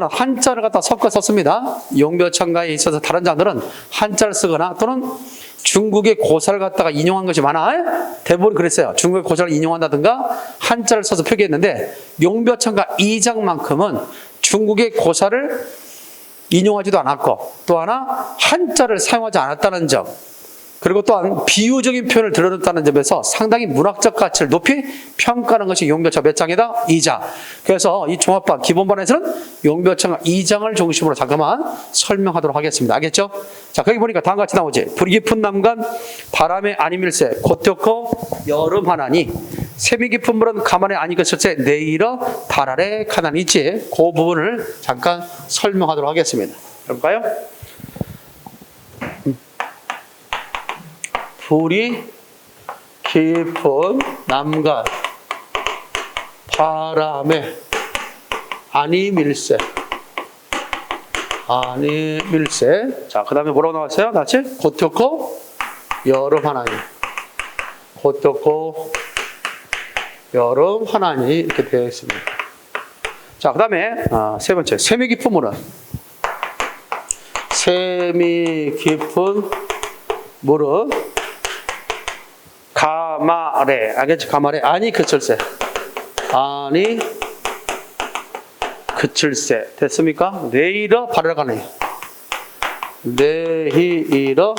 한자를 갖다 섞어 썼습니다. 용벼창가에 있어서 다른 장들은 한자를 쓰거나 또는 중국의 고사를 갖다가 인용한 것이 많아. 대부분 그랬어요. 중국의 고사를 인용한다든가 한자를 써서 표기했는데 용벼창가 2장만큼은 중국의 고사를 인용하지도 않았고 또 하나 한자를 사용하지 않았다는 점. 그리고 또한 비유적인 표현을 드러냈다는 점에서 상당히 문학적 가치를 높이 평가하는 것이 용별차 몇 장이다? 2장. 그래서 이 종합반 기본반에서는 용별차 2장을 중심으로 잠깐만 설명하도록 하겠습니다. 알겠죠? 자, 거기 보니까 다음과 같이 나오지. 불이 깊은 남간 바람에 아니밀세 곧되고 여름 하나니 샘이 깊은 물은 가만히 아니 그쳤세 내일어 발 아래 가난이 있지. 그 부분을 잠깐 설명하도록 하겠습니다. 그럴까요? 불이 깊은 남간 바람에 아니밀세 자, 그 다음에 뭐라고 나왔어요? 같이 곧되고 여름 하나니 곧되고 여름 하나니 이렇게 되어 있습니다. 자, 그 다음에 세 번째 샘이 깊은 물은 샘이 깊은 물은 가마래, 알겠지? 가마래 아니 그칠세 아니 그칠세 됐습니까? 내일어 발을 가네 내일어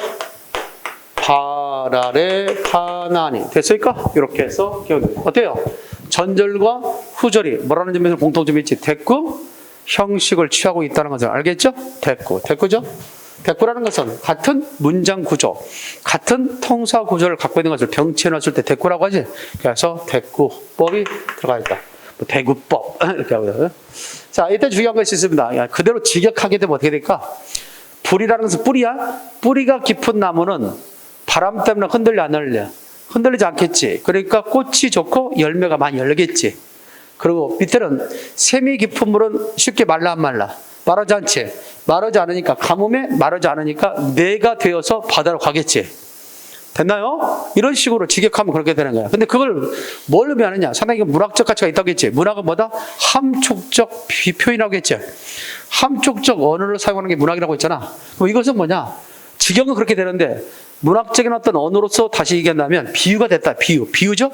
발 아래 가나니 됐습니까? 이렇게 해서 기억해. 어때요? 전절과 후절이 뭐라는 점에서 공통점이 있지? 대꾸 형식을 취하고 있다는 것을 알겠죠? 대꾸죠? 대꾸라는 것은 같은 문장 구조, 같은 통사 구조를 갖고 있는 것을 병치해 놨을 때 대꾸라고 하지. 그래서 대꾸법이 들어가 있다. 뭐 대구법 이렇게 하거든요. 자, 이때 중요한 것이 있습니다. 그대로 직역하게 되면 어떻게 될까? 불이라는 것은 뿌리야. 뿌리가 깊은 나무는 바람 때문에 흔들려 안 흔들려? 흔들리지 않겠지. 그러니까 꽃이 좋고 열매가 많이 열리겠지. 그리고 밑에는 샘이 깊은 물은 쉽게 말라 안 말라? 마르지 않지. 마르지 않으니까 가뭄에 마르지 않으니까 내가 되어서 바다로 가겠지. 됐나요? 이런 식으로 직역하면 그렇게 되는 거야. 근데 그걸 뭘 의미하느냐? 상당히 문학적 가치가 있다고 했지. 문학은 뭐다? 함축적 표현이라고 했지. 함축적 언어를 사용하는 게 문학이라고 했잖아. 그럼 이것은 뭐냐? 직역은 그렇게 되는데 문학적인 어떤 언어로서 다시 얘기한다면 비유가 됐다. 비유죠?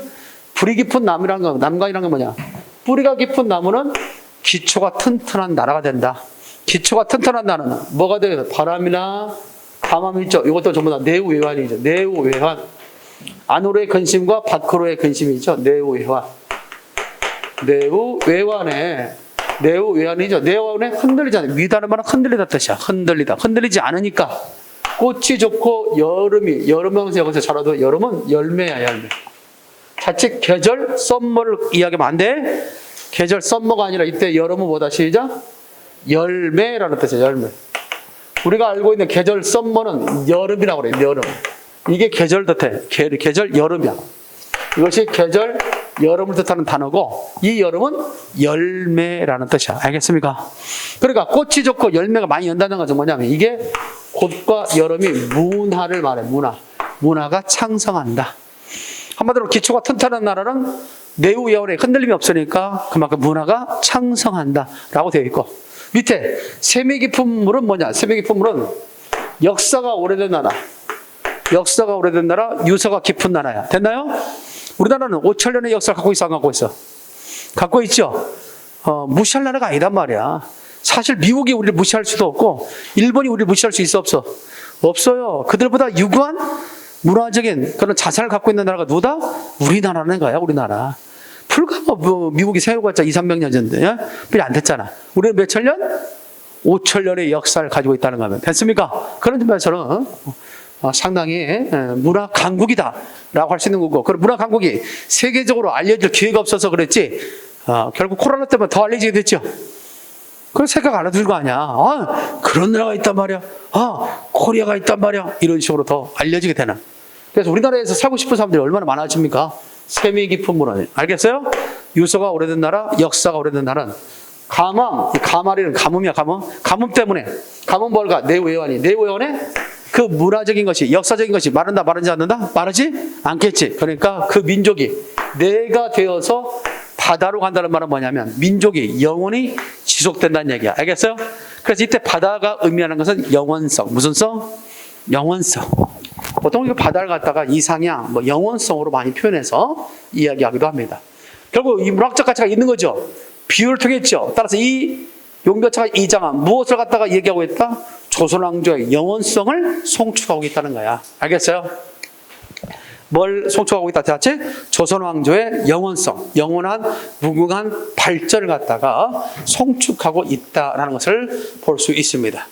뿌리 깊은 남간이라는 건 뭐냐? 뿌리가 깊은 나무는 기초가 튼튼한 나라가 된다. 기초가 튼튼한 나라는 뭐가 돼요? 바람이나 가뭄이 있죠. 이것도 전부 다 내우외환이죠. 내우외환. 안으로의 근심과 밖으로의 근심이 있죠. 내우외환. 내우외환이죠. 내우외환에 흔들리지 않아요. 위다는 말은 흔들리다 뜻이야. 흔들리다. 흔들리지 않으니까 꽃이 좋고 여름하면서 여기서 자라도 여름은 열매야, 열매. 자칫 계절 썸머를 이야기하면 안 돼. 계절 썸머가 아니라 이때 여름은 뭐다? 시작. 열매라는 뜻이야, 열매. 우리가 알고 있는 계절 썸머는 여름이라고 그래요, 여름. 이게 계절 뜻해. 계절 여름이야. 이것이 계절 여름을 뜻하는 단어고, 이 여름은 열매라는 뜻이야. 알겠습니까? 그러니까 꽃이 좋고 열매가 많이 연다는 것은 뭐냐면, 이게 꽃과 여름이 문화를 말해, 문화. 문화가 창성한다. 한마디로 기초가 튼튼한 나라는 내우여울에 흔들림이 없으니까 그만큼 문화가 창성한다라고 되어 있고, 밑에 샘이 깊은 물은 뭐냐? 샘이 깊은 물은 역사가 오래된 나라. 역사가 오래된 나라, 유서가 깊은 나라야. 됐나요? 우리나라는 5천년의 역사를 갖고 있어, 안 갖고 있어? 갖고 있죠? 무시할 나라가 아니란 말이야. 사실 미국이 우리를 무시할 수도 없고 일본이 우리를 무시할 수 있어, 없어? 없어요. 그들보다 유구한 문화적인 그런 자산을 갖고 있는 나라가 누구다? 우리나라는 거야, 우리나라. 불과 미국이 세워봤자 200~300년 전인데 별이 안 됐잖아. 우리는 몇 천년? 5천년의 역사를 가지고 있다는 거면 됐습니까? 그런 점에서는 상당히 문화 강국이다라고 할 수 있는 거고, 그런 문화 강국이 세계적으로 알려질 기회가 없어서 그랬지, 결국 코로나 때문에 더 알려지게 됐죠. 그걸 생각 안 해둘 거 아니야. 그런 나라가 있단 말이야. 코리아가 있단 말이야. 이런 식으로 더 알려지게 되는. 그래서 우리나라에서 살고 싶은 사람들이 얼마나 많아집니까? 샘이 깊은 문화. 알겠어요? 유서가 오래된 나라, 역사가 오래된 나라는 가마리는 가뭄이야, 가뭄. 가뭄 때문에. 가뭄 뭘까? 내우외환이. 내우외환에 그 문화적인 것이, 역사적인 것이 마른다, 마르지 않는다? 마르지 않겠지. 그러니까 그 민족이 내가 되어서 바다로 간다는 말은 뭐냐면 민족이 영원히 지속된다는 얘기야. 알겠어요? 그래서 이때 바다가 의미하는 것은 영원성. 무슨 성? 영원성. 보통 이 바다를 갖다가 이상향, 영원성으로 많이 표현해서 이야기하기도 합니다. 결국 이 문학적 가치가 있는 거죠. 비유를 통했죠. 따라서 이 용비어차가 이장한 무엇을 갖다가 얘기하고 있다? 조선왕조의 영원성을 송축하고 있다는 거야. 알겠어요? 뭘 송축하고 있다? 같이 조선왕조의 영원성, 영원한 무궁한 발전을 갖다가 송축하고 있다라는 것을 볼 수 있습니다.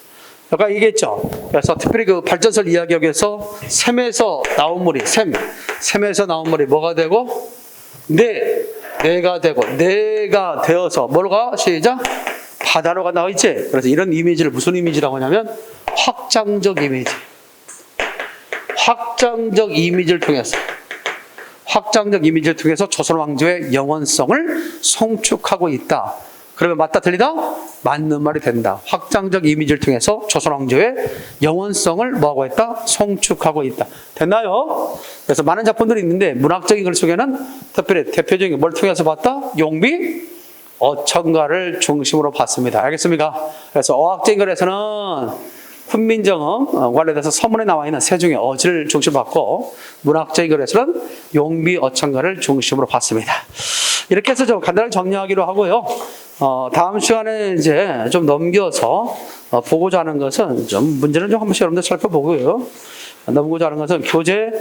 아까 얘기했죠. 그래서 특별히 그 발전설 이야기하기 위해서 샘에서 나온 물이 샘에서 나온 물이 뭐가 되고 내가 되고 내가 되어서 뭐가 시작 바다로가 나와 있지. 그래서 이런 이미지를 무슨 이미지라고 하냐면 확장적 이미지. 확장적 이미지를 통해서 조선 왕조의 영원성을 송축하고 있다. 그러면 맞다 틀리다? 맞는 말이 된다. 확장적 이미지를 통해서 조선 왕조의 영원성을 뭐하고 있다? 송축하고 있다. 됐나요? 그래서 많은 작품들이 있는데 문학적인 글 속에는 특별히 대표적인 뭘 통해서 봤다? 용비 어천가를 중심으로 봤습니다. 알겠습니까? 그래서 어학적인 글에서는 훈민정음 관련돼서 서문에 나와 있는 세종의 어지를 중심으로 봤고 문학적인 글에서는 용비 어천가를 중심으로 봤습니다. 이렇게 해서 좀 간단하게 정리하기로 하고요. 다음 시간에 이제 좀 넘겨서 보고자 하는 것은 좀 문제는 좀 한 번씩 여러분들 살펴보고요. 넘고자 하는 것은 교재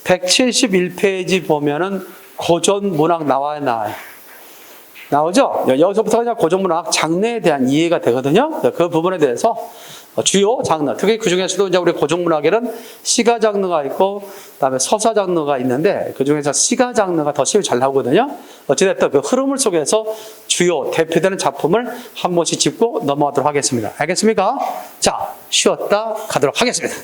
171페이지 보면은 고전 문학 나와요. 나오죠? 여기서부터 그냥 고전 문학 장르에 대한 이해가 되거든요. 그 부분에 대해서 주요 장르, 특히 그 중에서도 이제 우리 고전 문학에는 시가 장르가 있고, 그다음에 서사 장르가 있는데 그 중에서 시가 장르가 더 시험이 잘 나오거든요. 어찌됐든 그 흐름을 속에서 주요 대표되는 작품을 한 번씩 짚고 넘어가도록 하겠습니다. 알겠습니까? 자, 쉬었다 가도록 하겠습니다.